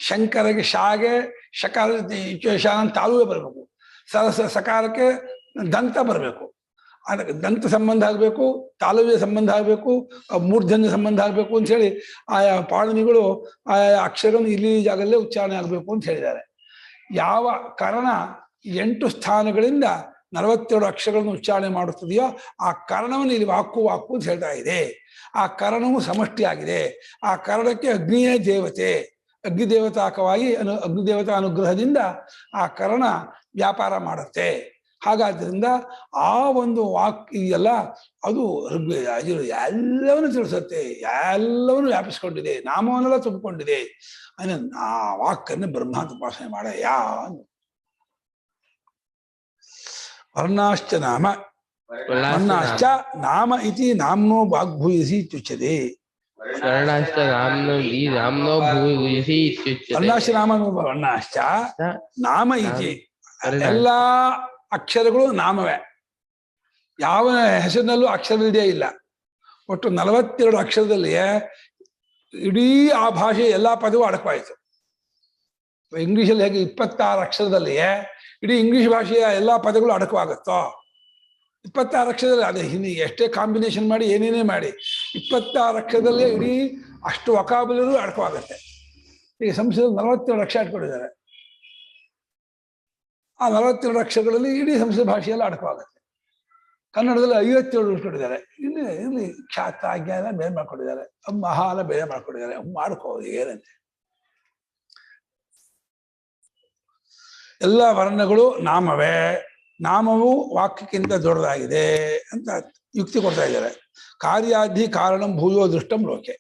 B: ಶಂಕರಗೆ ಶಾಗೆ ಶಕಾರ ಶಾನ ತಾಲುವೆ ಬರಬೇಕು. ಸಕಾರಕ್ಕೆ ದಂತ ಬರಬೇಕು. ಅದಕ್ಕೆ ದಂತ ಸಂಬಂಧ ಆಗಬೇಕು, ತಾಲುವಿಯ ಸಂಬಂಧ ಆಗಬೇಕು, ಮೂರ್ಧನ್ಯ ಸಂಬಂಧ ಆಗಬೇಕು ಅಂತ ಹೇಳಿ ಆಯಾ ಪಾಣಿನಿಗಳು ಆಯಾ ಅಕ್ಷರಗಳನ್ನು ಇಲ್ಲಿ ಜಾಗದಲ್ಲೇ ಉಚ್ಚಾರಣೆ ಆಗಬೇಕು ಅಂತ ಹೇಳಿದ್ದಾರೆ. ಯಾವ ಕಾರಣ 8 ಸ್ಥಾನಗಳಿಂದ 42 ಅಕ್ಷರಗಳನ್ನು ಉಚ್ಚಾರಣೆ ಮಾಡುತ್ತದೆಯೋ ಆ ಕಾರಣವನ್ನು ಇಲ್ಲಿ ವಾಕು ಅಂತ ಹೇಳ್ತಾ ಇದೆ. ಆ ಕಾರಣವು ಸಮಷ್ಟಿಯಾಗಿದೆ. ಆ ಕಾರಣಕ್ಕೆ ಅಗ್ನಿಯೇ ದೇವತೆ, ಅಗ್ನಿದೇವತಾಕವಾಗಿ ಅಗ್ನಿದೇವತಾ ಅನುಗ್ರಹದಿಂದ ಆ ಕಾರಣ ವ್ಯಾಪಾರ ಮಾಡುತ್ತೆ. ಹಾಗಾದ್ರಿಂದ ಆ ಒಂದು ವಾಕ್ ಇದೆಯಲ್ಲ ಅದು ಎಲ್ಲವನ್ನೂ ತಿಳಿಸುತ್ತೆ, ಎಲ್ಲವನ್ನೂ ವ್ಯಾಪಿಸ್ಕೊಂಡಿದೆ, ನಾಮವನ್ನೆಲ್ಲ ತುಂಬಿಕೊಂಡಿದೆ. ಅಂದ್ರೆ ಆ ವಾಕನ್ನು ಬ್ರಹ್ಮಾಂತ ಉಪಾಸನೆ ಮಾಡಯ್ಯ. ವರ್ಣಾಶ್ಚ ನಾಮ ಇತಿ ನಾಮ್ನೋ ವಾಗ್ಭೂಯಸಿ ಇತ್ಯುಚ್ಯತೆ. ವರ್ಣಾಶ್ಚ ನಾಮ ಇತಿ, ಎಲ್ಲಾ ಅಕ್ಷರಗಳು ನಾಮವೇ. ಯಾವ ಹೆಸರಿನಲ್ಲೂ ಅಕ್ಷರವಿಲ್ಲದೇ ಇಲ್ಲ. ಒಟ್ಟು 42 ಅಕ್ಷರದಲ್ಲಿಯೇ ಇಡೀ ಆ ಭಾಷೆ ಎಲ್ಲಾ ಪದವೂ ಅಡಕವಾಯಿತು. ಇಂಗ್ಲಿಷಲ್ಲಿ ಹೇಗೆ 26 ಅಕ್ಷರದಲ್ಲಿಯೇ ಇಡೀ ಇಂಗ್ಲಿಷ್ ಭಾಷೆಯ ಎಲ್ಲಾ ಪದಗಳು ಅಡಕವಾಗುತ್ತೋ, 26 ಅಕ್ಷರದಲ್ಲಿ ಅದೇ ಹಿಂದಿ ಎಷ್ಟೇ ಕಾಂಬಿನೇಷನ್ ಮಾಡಿ ಏನೇನೇ ಮಾಡಿ 26 ಅಕ್ಷರದಲ್ಲೇ ಇಡೀ ಅಷ್ಟು ವೊಕಾಬುಲರಿ ಅಡಕವಾಗುತ್ತೆ. ಈಗ ಸಂಸ್ಕೃತದಲ್ಲಿ 42 ಅಕ್ಷರ ಇಟ್ಕೊಂಡಿದ್ದಾರೆ. ಆ 42 ಅಕ್ಷರಗಳಲ್ಲಿ ಇಡೀ ಸಂಸ್ಕೃತ ಭಾಷೆಯೆಲ್ಲ ಅಡಕವಾಗುತ್ತೆ. ಕನ್ನಡದಲ್ಲಿ 57 ಇಟ್ಕೊಂಡಿದ್ದಾರೆ. ಇಲ್ಲಿ ಖ್ಯಾತ ಜ್ಞಾನ ಬೇರೆ ಮಾಡ್ಕೊಂಡಿದ್ದಾರೆ, ಮಹಾಲ ಬೇರೆ ಮಾಡ್ಕೊಂಡಿದ್ದಾರೆ. ಮಾಡ್ಕೋದು ಏನಂತೆ, ಎಲ್ಲ ವರ್ಣಗಳು ನಾಮವೇ, ನಾಮವು ವಾಕ್ಯಕ್ಕಿಂತ ದೊಡ್ಡದಾಗಿದೆ ಅಂತ ಯುಕ್ತಿ ಕೊಡ್ತಾ ಇದ್ದಾರೆ. ಕಾರ್ಯಾಧಿ ಕಾರಣಂ ಭೂಯೋ ದೃಷ್ಟಂ ಲೋಕೆ.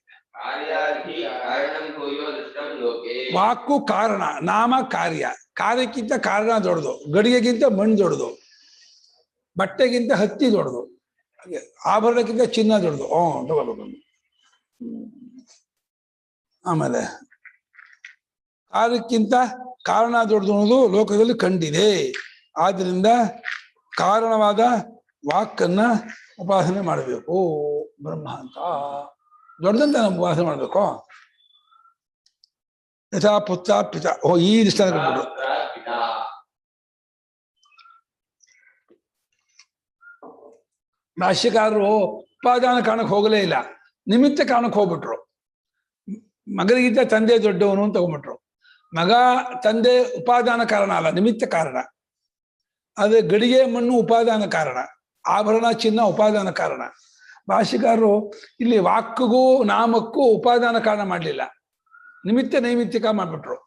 B: ವಾಕು ಕಾರಣ, ನಾಮ ಕಾರ್ಯ. ಕಾರ್ಯಕ್ಕಿಂತ ಕಾರಣ ದೊಡ್ಡದು, ಗಡಿಗೆಗಿಂತ ಮಣ್ಣು ದೊಡ್ಡದು, ಬಟ್ಟೆಗಿಂತ ಹತ್ತಿ ದೊಡ್ಡದು, ಹಾಗೆ ಆಭರಣಕ್ಕಿಂತ ಚಿನ್ನ ದೊಡ್ಡದು. ತಗೋಬೇಕು. ಆಮೇಲೆ ಕಾರ್ಯಕ್ಕಿಂತ ಕಾರಣ ದೊಡ್ಡದು ಅನ್ನೋದು ಲೋಕದಲ್ಲಿ ಕಂಡಿದೆ. ಆದ್ರಿಂದ ಕಾರಣವಾದ ವಾಕನ್ನ ಉಪಾಸನೆ ಮಾಡಬೇಕು ಬ್ರಹ್ಮ ಅಂತ ದೊಡ್ಡದಂತ ನಾವು ಉಪಾಸನೆ ಮಾಡಬೇಕು. ಯಥಾ ಪುತ್ರ ಪಿತ. ಈ ದೃಷ್ಟಾಂತ ಕೊಟ್ಬಿಟ್ರು. ಭಾಷ್ಯಕಾರರು ಉಪಾದಾನ ಕಾರಣಕ್ಕೆ ಹೋಗಲೇ ಇಲ್ಲ, ನಿಮಿತ್ತ ಕಾರಣಕ್ಕೆ ಹೋಗ್ಬಿಟ್ರು. ಮಗನಿಗಿಂತ ತಂದೆ ದೊಡ್ಡವನು ಅಂತ ತಗೊಂಡ್ಬಿಟ್ರು. ಮಗ ತಂದೆ ಉಪಾದಾನ ಕಾರಣ ಅಲ್ಲ, ನಿಮಿತ್ತ ಕಾರಣ. ಆದ್ರೆ ಗಡಿಗೆ ಮಣ್ಣು ಉಪಾದಾನ ಕಾರಣ, ಆಭರಣ ಚಿನ್ನ ಉಪಾದಾನ ಕಾರಣ. ಭಾಷ್ಯಕಾರರು ಇಲ್ಲಿ ವಾಕ್ಗೂ ನಾಮಕ್ಕೂ ಉಪಾದಾನ ಕಾರಣ ಮಾಡಲಿಲ್ಲ, ನಿಮಿತ್ತ ನೈಮಿತ್ತಿಕ ಮಾಡ್ಬಿಟ್ರು.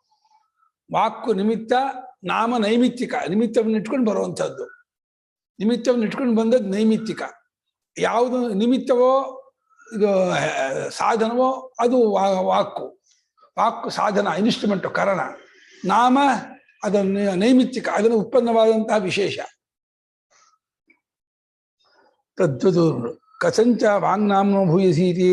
B: ವಾಕ್ಕು ನಿಮಿತ್ತ, ನಾಮ ನೈಮಿತ್ತಿಕ. ನಿಮಿತ್ತವನ್ನು ಇಟ್ಕೊಂಡು ಬರುವಂಥದ್ದು, ನಿಮಿತ್ತವನ್ನು ಇಟ್ಕೊಂಡು ಬಂದದ್ದು ನೈಮಿತ್ತಿಕ. ಯಾವುದು ನಿಮಿತ್ತವೋ ಇದು ಸಾಧನವೋ ಅದು ವಾಕ್ಕು. ವಾಕ್ಕು ಸಾಧನ, ಇನ್ಸ್ಟ್ರುಮೆಂಟು, ಕಾರಣ. ನಾಮ ಅದನ್ನು ನೈಮಿತ್ತಿಕ, ಅದನ್ನು ಉತ್ಪನ್ನವಾದಂತಹ ವಿಶೇಷ. ತದ್ವದು ಕಥಂಚ ವಾಂಗ್ನಾಮ್ನೋ ಭೂಯಸೀತಿ.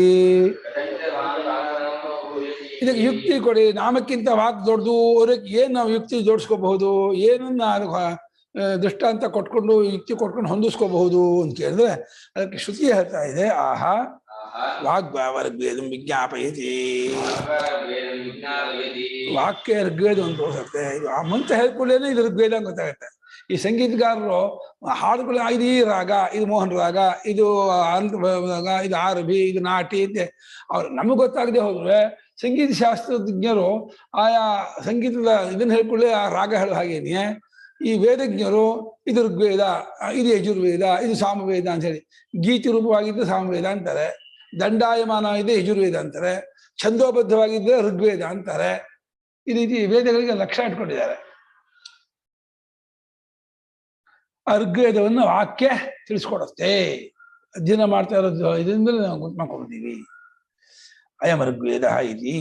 B: ಇದಕ್ಕೆ ಯುಕ್ತಿ ಕೊಡಿ. ನಾಮಕ್ಕಿಂತ ವಾಕ್ ದೊಡ್ಡದು, ಅವ್ರಿಗೆ ಏನು ನಾವು ಯುಕ್ತಿ ಜೋಡಿಸ್ಕೋಬಹುದು, ಏನನ್ನ ದೃಷ್ಟಾಂತ ಕೊಟ್ಕೊಂಡು ಯುಕ್ತಿ ಕೊಟ್ಕೊಂಡು ಹೊಂದಿಸ್ಕೋಬಹುದು ಅಂತ ಕೇಳಿದ್ರೆ ಅದಕ್ಕೆ ಶ್ರುತಿ ಹೇಳ್ತಾ ಇದೆ. ಆಹಾ ವಾಗ್ಭಾವರ್ಗ್ವೇದ ವಿಜ್ಞಾಪಯತಿ. ವಾಕ್ಯ ಋಗ್ವೇದ ಅಂತ ತೋರಿಸುತ್ತೆ. ಇದು ಆ ಮಂತ್ರ ಹೇಳ್ಕೊಳ್ಳೇನೆ ಇದು ಋಗ್ವೇದ ಅಂತ ಗೊತ್ತಾಗುತ್ತೆ. ಈ ಸಂಗೀತಗಾರರು ಹಾಡುಗಳು, ಇದು ಈ ರಾಗ, ಇದು ಮೋಹನ್ ರಾಗ, ಇದು ರಾಗ, ಇದು ಆರಭಿ, ಇದು ನಾಟಿ ಅಂತೆ ಅವ್ರು ನಮಗೆ ಗೊತ್ತಾಗದೆ ಹೋದ್ರೆ ಸಂಗೀತ ಶಾಸ್ತ್ರಜ್ಞರು ಆಯಾ ಸಂಗೀತದ ಇದನ್ನ ಹೇಳ್ಕೊಳ್ಳಿ, ಆ ರಾಗ ಹೇಳೋ ಹಾಗೇನೆ ಈ ವೇದಜ್ಞರು ಇದು ಋಗ್ವೇದ, ಇದು ಯಜುರ್ವೇದ, ಇದು ಸಾಮವೇದ ಅಂತ ಹೇಳಿ, ಗೀತಿ ರೂಪವಾಗಿದ್ದು ಸಾಮವೇದ ಅಂತಾರೆ, ದಂಡಾಯಮಾನ ಇದೆ ಯಜುರ್ವೇದ ಅಂತಾರೆ, ಛಂದೋಬದ್ಧವಾಗಿದ್ದರೆ ಋಗ್ವೇದ ಅಂತಾರೆ. ಈ ರೀತಿ ವೇದಗಳಿಗೆ ಲಕ್ಷಣ ಇಟ್ಕೊಂಡಿದ್ದಾರೆ. ಆ ಋಗ್ವೇದವನ್ನು ವಾಕ್ಯ ತಿಳಿಸ್ಕೊಡುತ್ತೆ. ಅಧ್ಯಯನ ಮಾಡ್ತಾ ಇರೋದು ಇದರಿಂದಲೇ ನಾವು ಗುರ್ತು ಮಾಡ್ಕೊಂಡಿದ್ದೀವಿ. ಅಯಂ ಋಗ್ವೇದ ಇತಿ.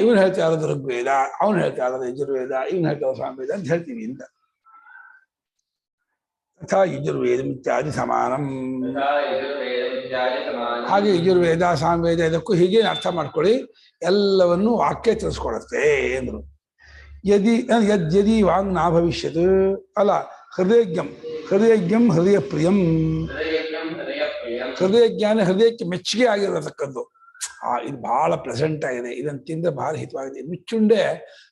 B: ಇವನು ಹೇಳ್ತಾ ಇರೋದು ಋಗ್ವೇದ, ಅವನು ಹೇಳ್ತಾ ಇರೋದು ಯಜುರ್ವೇದ, ಇವನು ಹೇಳ್ತಾ ಇರೋದು ಸಾಮವೇದ ಅಂತ ಹೇಳ್ತೀವಿ ಅಂತ. ತಥಾ ಯಜುರ್ವೇದ ಇತ್ಯಾದಿ ಸಮಾನಂ. ಹಾಗೆ ಯಜುರ್ವೇದ ಸಾಮವೇದ ಇದಕ್ಕೂ ಹೀಗೆ ಅರ್ಥ ಮಾಡ್ಕೊಳ್ಳಿ, ಎಲ್ಲವನ್ನು ವಾಕ್ಯ ತಿಳಿಸ್ಕೊಡುತ್ತೆ ಎಂದ್ರು. ಯದ್ಯದಿ ವಾಂಗ್ ನಾ ಭವಿಷ್ಯತ್. ಅಲ್ಲ, ಹೃದಯಜ್ಞಂ ಹೃದಯಜ್ಞಂ ಹೃದಯ ಪ್ರಿಯಂ. ಹೃದಯ ಜ್ಞಾನ ಹೃದಯಕ್ಕೆ ಮೆಚ್ಚುಗೆ ಆಗಿರತಕ್ಕದ್ದು. ಇದು ಬಹಳ ಪ್ಲೆಸೆಂಟ್ ಆಗಿದೆ, ಇದನ್ನು ತಿಂದ್ರೆ ಬಹಳ ಹಿತವಾಗಿದೆ. ಮುಚ್ಚುಂಡೆ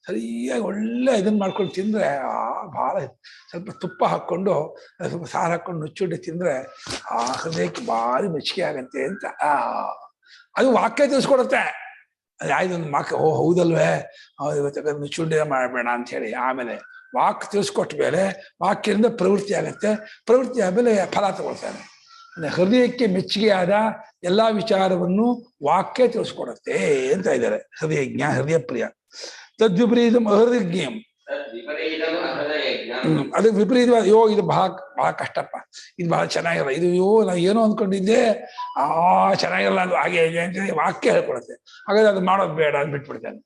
B: ಸರಿಯಾಗಿ ಒಳ್ಳೆ ಇದನ್ನ ಮಾಡ್ಕೊಂಡು ತಿಂದ್ರೆ ಬಹಳ ಸ್ವಲ್ಪ ತುಪ್ಪ ಹಾಕ್ಕೊಂಡು ಸ್ವಲ್ಪ ಸಾರು ಹಾಕೊಂಡು ನುಚ್ಚುಂಡೆ ತಿಂದ್ರೆ ಆ ಹೃದಯಕ್ಕೆ ಭಾರಿ ಮೆಚ್ಚುಗೆ ಆಗತ್ತೆ ಅಂತ ಅದು ವಾಕ್ಯ ತಿಳಿಸ್ಕೊಡುತ್ತೆ. ಆಯ್ತು ಮಾಕ ಹೌದಲ್ವೇ, ಇವತ್ತು ನುಚ್ಚುಂಡೆ ಮಾಡಬೇಡ ಅಂತ ಹೇಳಿ ಆಮೇಲೆ ವಾಕ್ ತಿಳಿಸ್ಕೊಟ್ಟ ಮೇಲೆ ವಾಕ್ಯದಿಂದ ಪ್ರವೃತ್ತಿ ಆಗತ್ತೆ, ಪ್ರವೃತ್ತಿ ಆದ್ಮೇಲೆ ಫಲ ತಗೊಳ್ತಾನೆ. ಹೃದಯಕ್ಕೆ ಮೆಚ್ಚುಗೆಯಾದ ಎಲ್ಲಾ ವಿಚಾರವನ್ನು ವಾಕ್ಯ ತಿಳಿಸ್ಕೊಡುತ್ತೆ ಅಂತ ಇದ್ದಾರೆ. ಹೃದಯಜ್ಞ ಹೃದಯ ಪ್ರಿಯ. ತದ್ವಿಪರೀತ ಅಹೃದಯಜ್ಞಂ. ಅದಕ್ಕೆ ವಿಪರೀತವಾದ ಇದು ಬಹಳ ಕಷ್ಟಪ್ಪ, ಇದು ಬಹಳ ಚೆನ್ನಾಗಿರಲ್ಲ, ಇದು ನಾವು ಏನೋ ಅಂದ್ಕೊಂಡಿದ್ದೆ ಚೆನ್ನಾಗಿರಲ್ಲ, ಅದು ಹಾಗೆ ಹೇಗೆ ಅಂತ ವಾಕ್ಯ ಹೇಳ್ಕೊಡುತ್ತೆ. ಹಾಗಾದ್ರೆ ಅದು ಮಾಡೋದು ಬೇಡ ಅಂತ ಬಿಟ್ಬಿಡ್ತಾನೆ.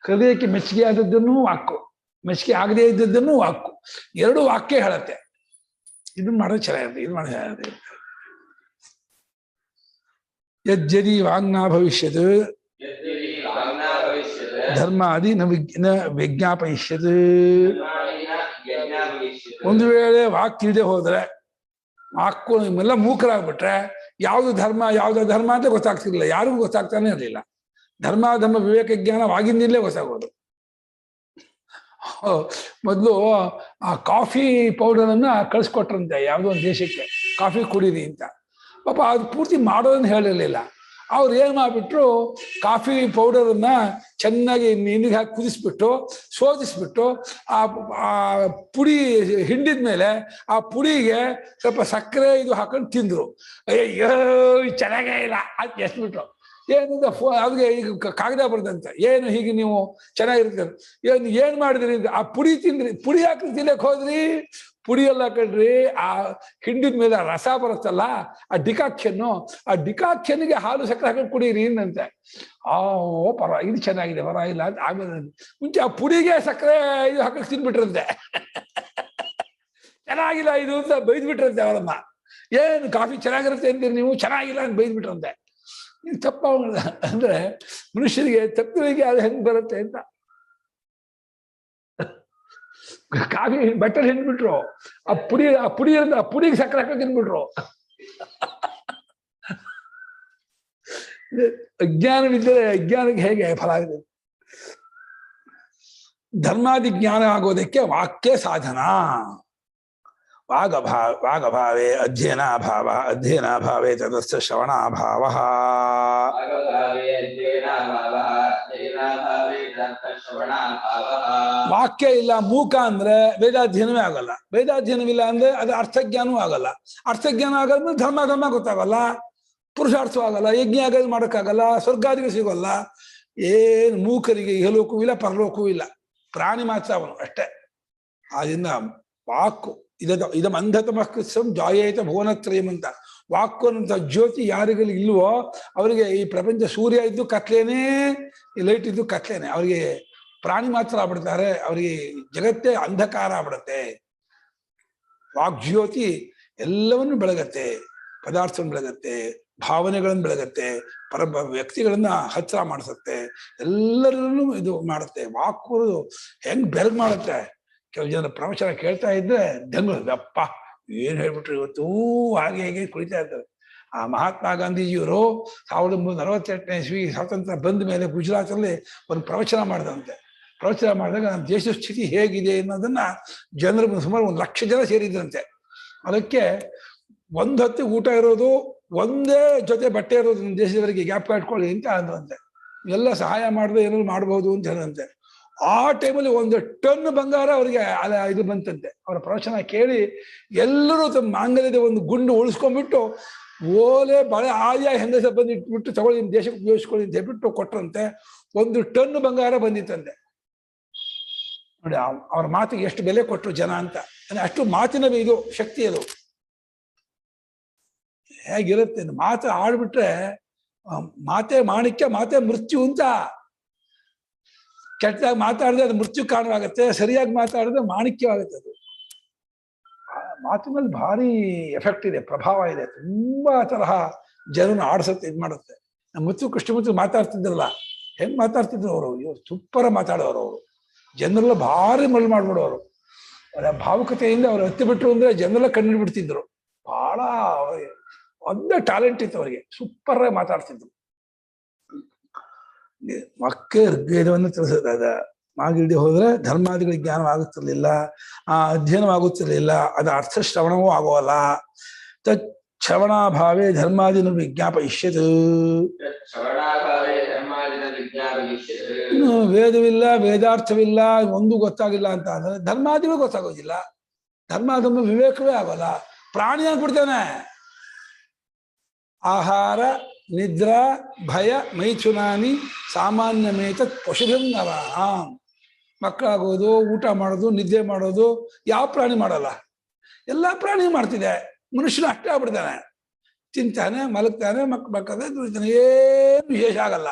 B: ಹೃದಯಕ್ಕೆ ಮೆಚ್ಚುಗೆ ಆದದ್ದನ್ನು ವಾಕ್ಕು, ಮೆಚ್ಚುಗೆ ಆಗದೇ ಇದ್ದದ್ದನ್ನು ವಾಕ್ಕು, ಎರಡು ವಾಕ್ಯ ಹೇಳುತ್ತೆ. ಇದನ್ನ ಮಾಡೋದು ಚೆನ್ನಾಗಿರುತ್ತೆ, ಇದು ಮಾಡೋದು ಚೆನ್ನಾಗಿರುತ್ತೆ. ಯಜ್ಜದಿ ವಾಂಗ್ನಾ ಭವಿಷ್ಯತ್ ಧರ್ಮಾದಿ ನ ವಿಜ್ಞಾಪಯಿಷ್ಯತ್. ಒಂದು ವೇಳೆ ವಾಕ್ ತಿಳಿದೇ ಹೋದ್ರೆ, ವಾಕ್ಕು ನಿಮ್ಮೆಲ್ಲ ಮೂಕರಾಗ್ಬಿಟ್ರೆ ಯಾವುದು ಧರ್ಮ ಯಾವುದು ಧರ್ಮ ಅಂತ ಗೊತ್ತಾಗ್ತಿರ್ಲಿಲ್ಲ, ಯಾರಿಗೂ ಗೊತ್ತಾಗ್ತಾನೆ ಇರಲಿಲ್ಲ. ಧರ್ಮ ಧರ್ಮ ವಿವೇಕ ಜ್ಞಾನವಾಗಿಂದಲೇ ಗೊತ್ತಾಗೋದು. ಮೊದಲು ಆ ಕಾಫಿ ಪೌಡರನ್ನ ಕಳಿಸ್ಕೊಟ್ರಂತೆ ಯಾವುದೋ ಒಂದು ದೇಶಕ್ಕೆ, ಕಾಫಿ ಕುಡೀರಿ ಅಂತ. ಪಾಪ ಅದು ಪೂರ್ತಿ ಮಾಡೋದನ್ನ ಹೇಳಿರ್ಲಿಲ್ಲ. ಅವ್ರು ಏನ್ ಮಾಡ್ಬಿಟ್ರು, ಕಾಫಿ ಪೌಡರನ್ನ ಚೆನ್ನಾಗಿ ನೀರಿಗೆ ಹಾಕಿ ಕುದಿಸ್ಬಿಟ್ಟು ಶೋಧಿಸ್ಬಿಟ್ಟು ಆ ಪುಡಿ ಹಿಂಡಿದ್ಮೇಲೆ ಆ ಪುಡಿಗೆ ಸ್ವಲ್ಪ ಸಕ್ಕರೆ ಇದು ಹಾಕೊಂಡು ತಿಂದ್ರು. ಅಯ್ಯೋ ಚೆನ್ನಾಗೇ ಇಲ್ಲ ಅಂತ ಎಸ್ಬಿಟ್ರು. ಏನಿಂದ ಅವ್ರಿಗೆ ಈಗ ಕಾಗದ ಬರ್ದಂತೆ, ಏನು ಹೀಗೆ ನೀವು ಚೆನ್ನಾಗಿರ್ತೀರ, ಏನ್ ಮಾಡಿದ್ರಿ ಆ ಪುಡಿ ತಿಂದ್ರಿ, ಪುಡಿ ಹಾಕಿ ತಿನ್ನಕ್ ಹೋದ್ರಿ, ಪುಡಿ ಎಲ್ಲ ಕಣ್ರಿ ಆ ಹಿಂಡಿದ ಮೇಲೆ ರಸ ಬರುತ್ತಲ್ಲ ಆ ಡಿಕಾಕ್ಷನ್ಗೆ ಹಾಲು ಸಕ್ಕರೆ ಹಾಕಿ ಕುಡೀರಿ ಅಂತೆ. ಇದು ಚೆನ್ನಾಗಿದೆ ಪರವಾಗಿಲ್ಲ ಅಂತ. ಆಮೇಲೆ ಮುಂಚೆ ಆ ಪುಡಿಗೆ ಸಕ್ಕರೆ ಇದು ಹಾಕಿ ತಿನ್ಬಿಟ್ರಂತೆ. ಚೆನ್ನಾಗಿಲ್ಲ ಇದು ಅಂತ ಬೈದ್ಬಿಟ್ರಂತೆ ಅವರನ್ನ. ಏನು ಕಾಫಿ ಚೆನ್ನಾಗಿರುತ್ತೆ ಅಂತೀರಿ ನೀವು, ಚೆನ್ನಾಗಿಲ್ಲ ಅಂತ ಬೈದ್ಬಿಟ್ರಂತೆ. ಇದು ತಪ್ಪ ಅಂದ್ರೆ ಮನುಷ್ಯರಿಗೆ ತಪ್ಪಿಗೆ ಅದು ಹೆಂಗ್ ಬರುತ್ತೆ ಅಂತ. ಕಾಫಿ ಬೆಟ್ಟಲ್ಲಿ ಹಿಂಡ್ಬಿಟ್ರು, ಆ ಪುಡಿಗೆ ಸಕ್ಕರೆ ಹಾಕಿ ತಿನ್ಬಿಟ್ರು. ಅಜ್ಞಾನವಿದ್ದರೆ ಅಜ್ಞಾನಕ್ಕೆ ಹೇಗೆ ಫಲ ಆಗಿದೆ? ಧರ್ಮಾದಿ ಜ್ಞಾನ ಆಗೋದಕ್ಕೆ ವಾಕ್ಯ ಸಾಧನ. ವಾಗಭಾವೇ ಅಧ್ಯಯನಾಭಾವೇ ತದಸ್ಥ ಶ್ರವಣಾಭಾವ. ವಾಕ್ಯ ಇಲ್ಲ, ಮೂಕ ಅಂದ್ರೆ ವೇದಾಧ್ಯಯನವೇ ಆಗಲ್ಲ. ವೇದಾಧ್ಯಯನವಿಲ್ಲ ಅಂದ್ರೆ ಅದು ಅರ್ಥಜ್ಞಾನವೂ ಆಗಲ್ಲ. ಅರ್ಥಜ್ಞಾನ ಆಗಲ್ಲ, ಧರ್ಮ ಗೊತ್ತಾಗಲ್ಲ, ಪುರುಷಾರ್ಥ ಆಗಲ್ಲ, ಯಜ್ಞ ಆಗೋದು ಮಾಡೋಕ್ಕಾಗಲ್ಲ, ಸ್ವರ್ಗಾದಿಗಳು ಸಿಗೋಲ್ಲ. ಏನು ಮೂಕರಿಗೆ ಇಹಲೋಕವೂ ಇಲ್ಲ, ಪರಲೋಕವೂ ಇಲ್ಲ. ಪ್ರಾಣಿ ಮಾತ್ರ ಅವನು ಅಷ್ಟೇ. ಆದ್ರಿಂದ ವಾಕು ಇದಂ ಅಂಧತಮಃ ಕೃತ್ಸಂ ಜಾಯೇತ ಭುವನತ್ರಯಂ ಅಂತ. ವಾಕು ಅನ್ನಂಥ ಜ್ಯೋತಿ ಯಾರಿಗೂ ಇಲ್ವೋ ಅವರಿಗೆ ಈ ಪ್ರಪಂಚ ಸೂರ್ಯ ಇದ್ದು ಕತ್ಲೇನೆ, ಈ ಲೈಟ್ ಇದ್ದು ಕತ್ಲೇನೆ. ಅವರಿಗೆ ಪ್ರಾಣಿ ಮಾತ್ರ ಆಗ್ಬಿಡ್ತಾರೆ, ಅವರಿಗೆ ಜಗತ್ತೇ ಅಂಧಕಾರ ಆಗ್ಬಿಡುತ್ತೆ. ವಾಗ್ಜ್ಯೋತಿ ಎಲ್ಲವನ್ನು ಬೆಳಗತ್ತೆ, ಪದಾರ್ಥವನ್ನು ಬೆಳಗತ್ತೆ, ಭಾವನೆಗಳನ್ನು ಬೆಳಗತ್ತೆ, ವ್ಯಕ್ತಿಗಳನ್ನ ಹತ್ತಿರ ಮಾಡಿಸುತ್ತೆ, ಎಲ್ಲರನ್ನೂ ಇದು ಮಾಡುತ್ತೆ. ವಾಕು ಹೆಂಗ್ ಬೆರಗ್ ಮಾಡುತ್ತೆ. ಕೆಲವು ಜನ ಪ್ರವಚನ ಕೇಳ್ತಾ ಇದ್ರೆ ಅಪ್ಪ ಏನ್ ಹೇಳ್ಬಿಟ್ರು ಇವತ್ತು, ಹಾಗೆ ಹೇಗೆ ಕುಳಿತಾ ಇರ್ತಾರೆ. ಆ ಮಹಾತ್ಮ ಗಾಂಧೀಜಿಯವರು 1948ನೇ ಇಸ್ವಿ ಸ್ವಾತಂತ್ರ್ಯ ಬಂದ ಮೇಲೆ ಗುಜರಾತಲ್ಲಿ ಒಂದು ಪ್ರವಚನ ಮಾಡಿದಂತೆ. ಪ್ರವಚನ ಮಾಡಿದಾಗ ನಮ್ಮ ದೇಶದ ಸ್ಥಿತಿ ಹೇಗಿದೆ ಅನ್ನೋದನ್ನ ಜನರು ಸುಮಾರು 1 ಲಕ್ಷ ಜನ ಸೇರಿದ್ರಂತೆ. ಅದಕ್ಕೆ 1 ಹೊತ್ತು ಊಟ ಇರೋದು, ಒಂದೇ ಜೊತೆ ಬಟ್ಟೆ ಇರೋದು ನಮ್ಮ ದೇಶದವರಿಗೆ ಜ್ಞಾಪಕ ಇಟ್ಕೊಳ್ಳಿ ಅಂತ ಅಂದ್ರಂತೆ. ಎಲ್ಲ ಸಹಾಯ ಮಾಡಿದ್ರೆ ಏನಾದ್ರು ಮಾಡ್ಬೋದು ಅಂತ ಹೇಳಂತೆ. ಆ ಟೈಮಲ್ಲಿ 1 ಟನ್ ಬಂಗಾರ ಅವರಿಗೆ ಇದು ಬಂತಂತೆ. ಅವರ ಪ್ರವಚನ ಕೇಳಿ ಎಲ್ಲರೂ ತಮ್ಮ ಮಾಂಗಲ್ಯದ ಒಂದು ಗುಂಡು ಉಳಿಸ್ಕೊಂಡ್ಬಿಟ್ಟು ಓಲೆ ಬಳೆ ಆಯಾ ಹೆಂಗಸ ಬಂದು ಇಟ್ಬಿಟ್ಟು ತಗೊಳ್ಳಿ, ನಿಮ್ಮ ದೇಶಕ್ಕೆ ಉಪಯೋಗಿಸ್ಕೊಳ್ಳಿ ಅಂತ ಹೇಳ್ಬಿಟ್ಟು ಕೊಟ್ರಂತೆ. 1 ಟನ್ ಬಂಗಾರ ಬಂದಿತ್ತಂತೆ. ನೋಡಿ ಅವ್ರ ಮಾತಿಗೆ ಎಷ್ಟು ಬೆಲೆ ಕೊಟ್ಟರು ಜನ ಅಂತ. ಅಷ್ಟು ಮಾತಿನ ಇದು ಶಕ್ತಿ ಅದು ಹೇಗಿರುತ್ತೆ. ಮಾತು ಆಡ್ಬಿಟ್ರೆ ಮಾತೆ ಮಾಣಿಕ್ಯ, ಮಾತೆ ಮೃತ್ಯು ಅಂತ. ಕೆಟ್ಟದಾಗಿ ಮಾತಾಡಿದ್ರೆ ಅದು ಮೃತ್ಯು ಕಾರಣವಾಗುತ್ತೆ, ಸರಿಯಾಗಿ ಮಾತಾಡಿದ್ರೆ ಮಾಣಿಕ್ಯವಾಗುತ್ತೆ. ಅದು ಮಾತಿನಲ್ಲಿ ಭಾರಿ ಎಫೆಕ್ಟ್ ಇದೆ, ಪ್ರಭಾವ ಇದೆ. ತುಂಬಾ ತರಹ ಜನರನ್ನು ಆಡಿಸುತ್ತೆ, ಇದು ಮಾಡುತ್ತೆ. ನಮ್ಮ ಕೃಷ್ಣಮೂರ್ತಿ ಮಾತಾಡ್ತಿದ್ರಲ್ಲ, ಹೆಂಗ್ ಮಾತಾಡ್ತಿದ್ರು ಅವರು, ಇವ್ರು ಸೂಪರ ಮಾತಾಡೋರು. ಅವರು ಜನರೆಲ್ಲ ಭಾರಿ ಮರಳು ಮಾಡ್ಬಿಡೋರು. ಅವರ ಭಾವುಕತೆಯಿಂದ ಅವ್ರು ಹತ್ತಿ ಬಿಟ್ರು ಅಂದ್ರೆ ಜನರೆಲ್ಲ ಕಣ್ಣು ಬಿಡ್ತಿದ್ರು. ಬಹಳ ಒಂದೇ ಟ್ಯಾಲೆಂಟ್ ಇತ್ತು ಅವರಿಗೆ, ಸೂಪರ್ ಆಗಿ ಮಾತಾಡ್ತಿದ್ರು. ವಾಕ್ಯ ಋಗ್ವೇದವನ್ನು ತಿಳಿಸದ ಮಾಗಿಡಿ ಹೋದ್ರೆ ಧರ್ಮಾದಿಗಳ ಜ್ಞಾನವಾಗುತ್ತಿರ್ಲಿಲ್ಲ, ಆ ಅಧ್ಯಯನವಾಗುತ್ತಿರ್ಲಿಲ್ಲ, ಅದು ಅರ್ಥ ಶ್ರವಣವೂ ಆಗೋಲ್ಲ. ತತ್ ಶ್ರವಣಾಭಾವೇ ಧರ್ಮಾದಿನ ವಿಜ್ಞಾಪಯಿಷ್ಯತ್. ವೇದವಿಲ್ಲ, ವೇದಾರ್ಥವಿಲ್ಲ, ಒಂದು ಗೊತ್ತಾಗಿಲ್ಲ ಅಂತ ಅಂದ್ರೆ ಧರ್ಮಾದಿಗಳು ಗೊತ್ತಾಗೋದಿಲ್ಲ, ಧರ್ಮಾಧರ್ಮ ವಿವೇಕವೇ ಆಗೋಲ್ಲ. ಪ್ರಾಣಿ ಆಗ್ಬಿಡ್ತಾನೆ. ಆಹಾರ ನಿದ್ರಾ ಭಯ ಮೈಥುನಾನಿ ಸಾಮಾನ್ಯಮೇತತ್ ಪಶುಭಿಂ ನರಾಣಾಂ. ಮಕ್ಕಳಾಗೋದು, ಊಟ ಮಾಡೋದು, ನಿದ್ದೆ ಮಾಡೋದು ಯಾವ ಪ್ರಾಣಿ ಮಾಡಲ್ಲ? ಎಲ್ಲ ಪ್ರಾಣಿ ಮಾಡ್ತಿದೆ. ಮನುಷ್ಯನು ಅಷ್ಟೇ ಆಗ್ಬಿಡ್ತಾನೆ, ತಿಂತಾನೆ, ಮಲಗ್ತಾನೆ, ಮಕ್ಕಳೇ ದುಡಿತಾನೆ, ಏನು ವಿಶೇಷ ಆಗಲ್ಲ.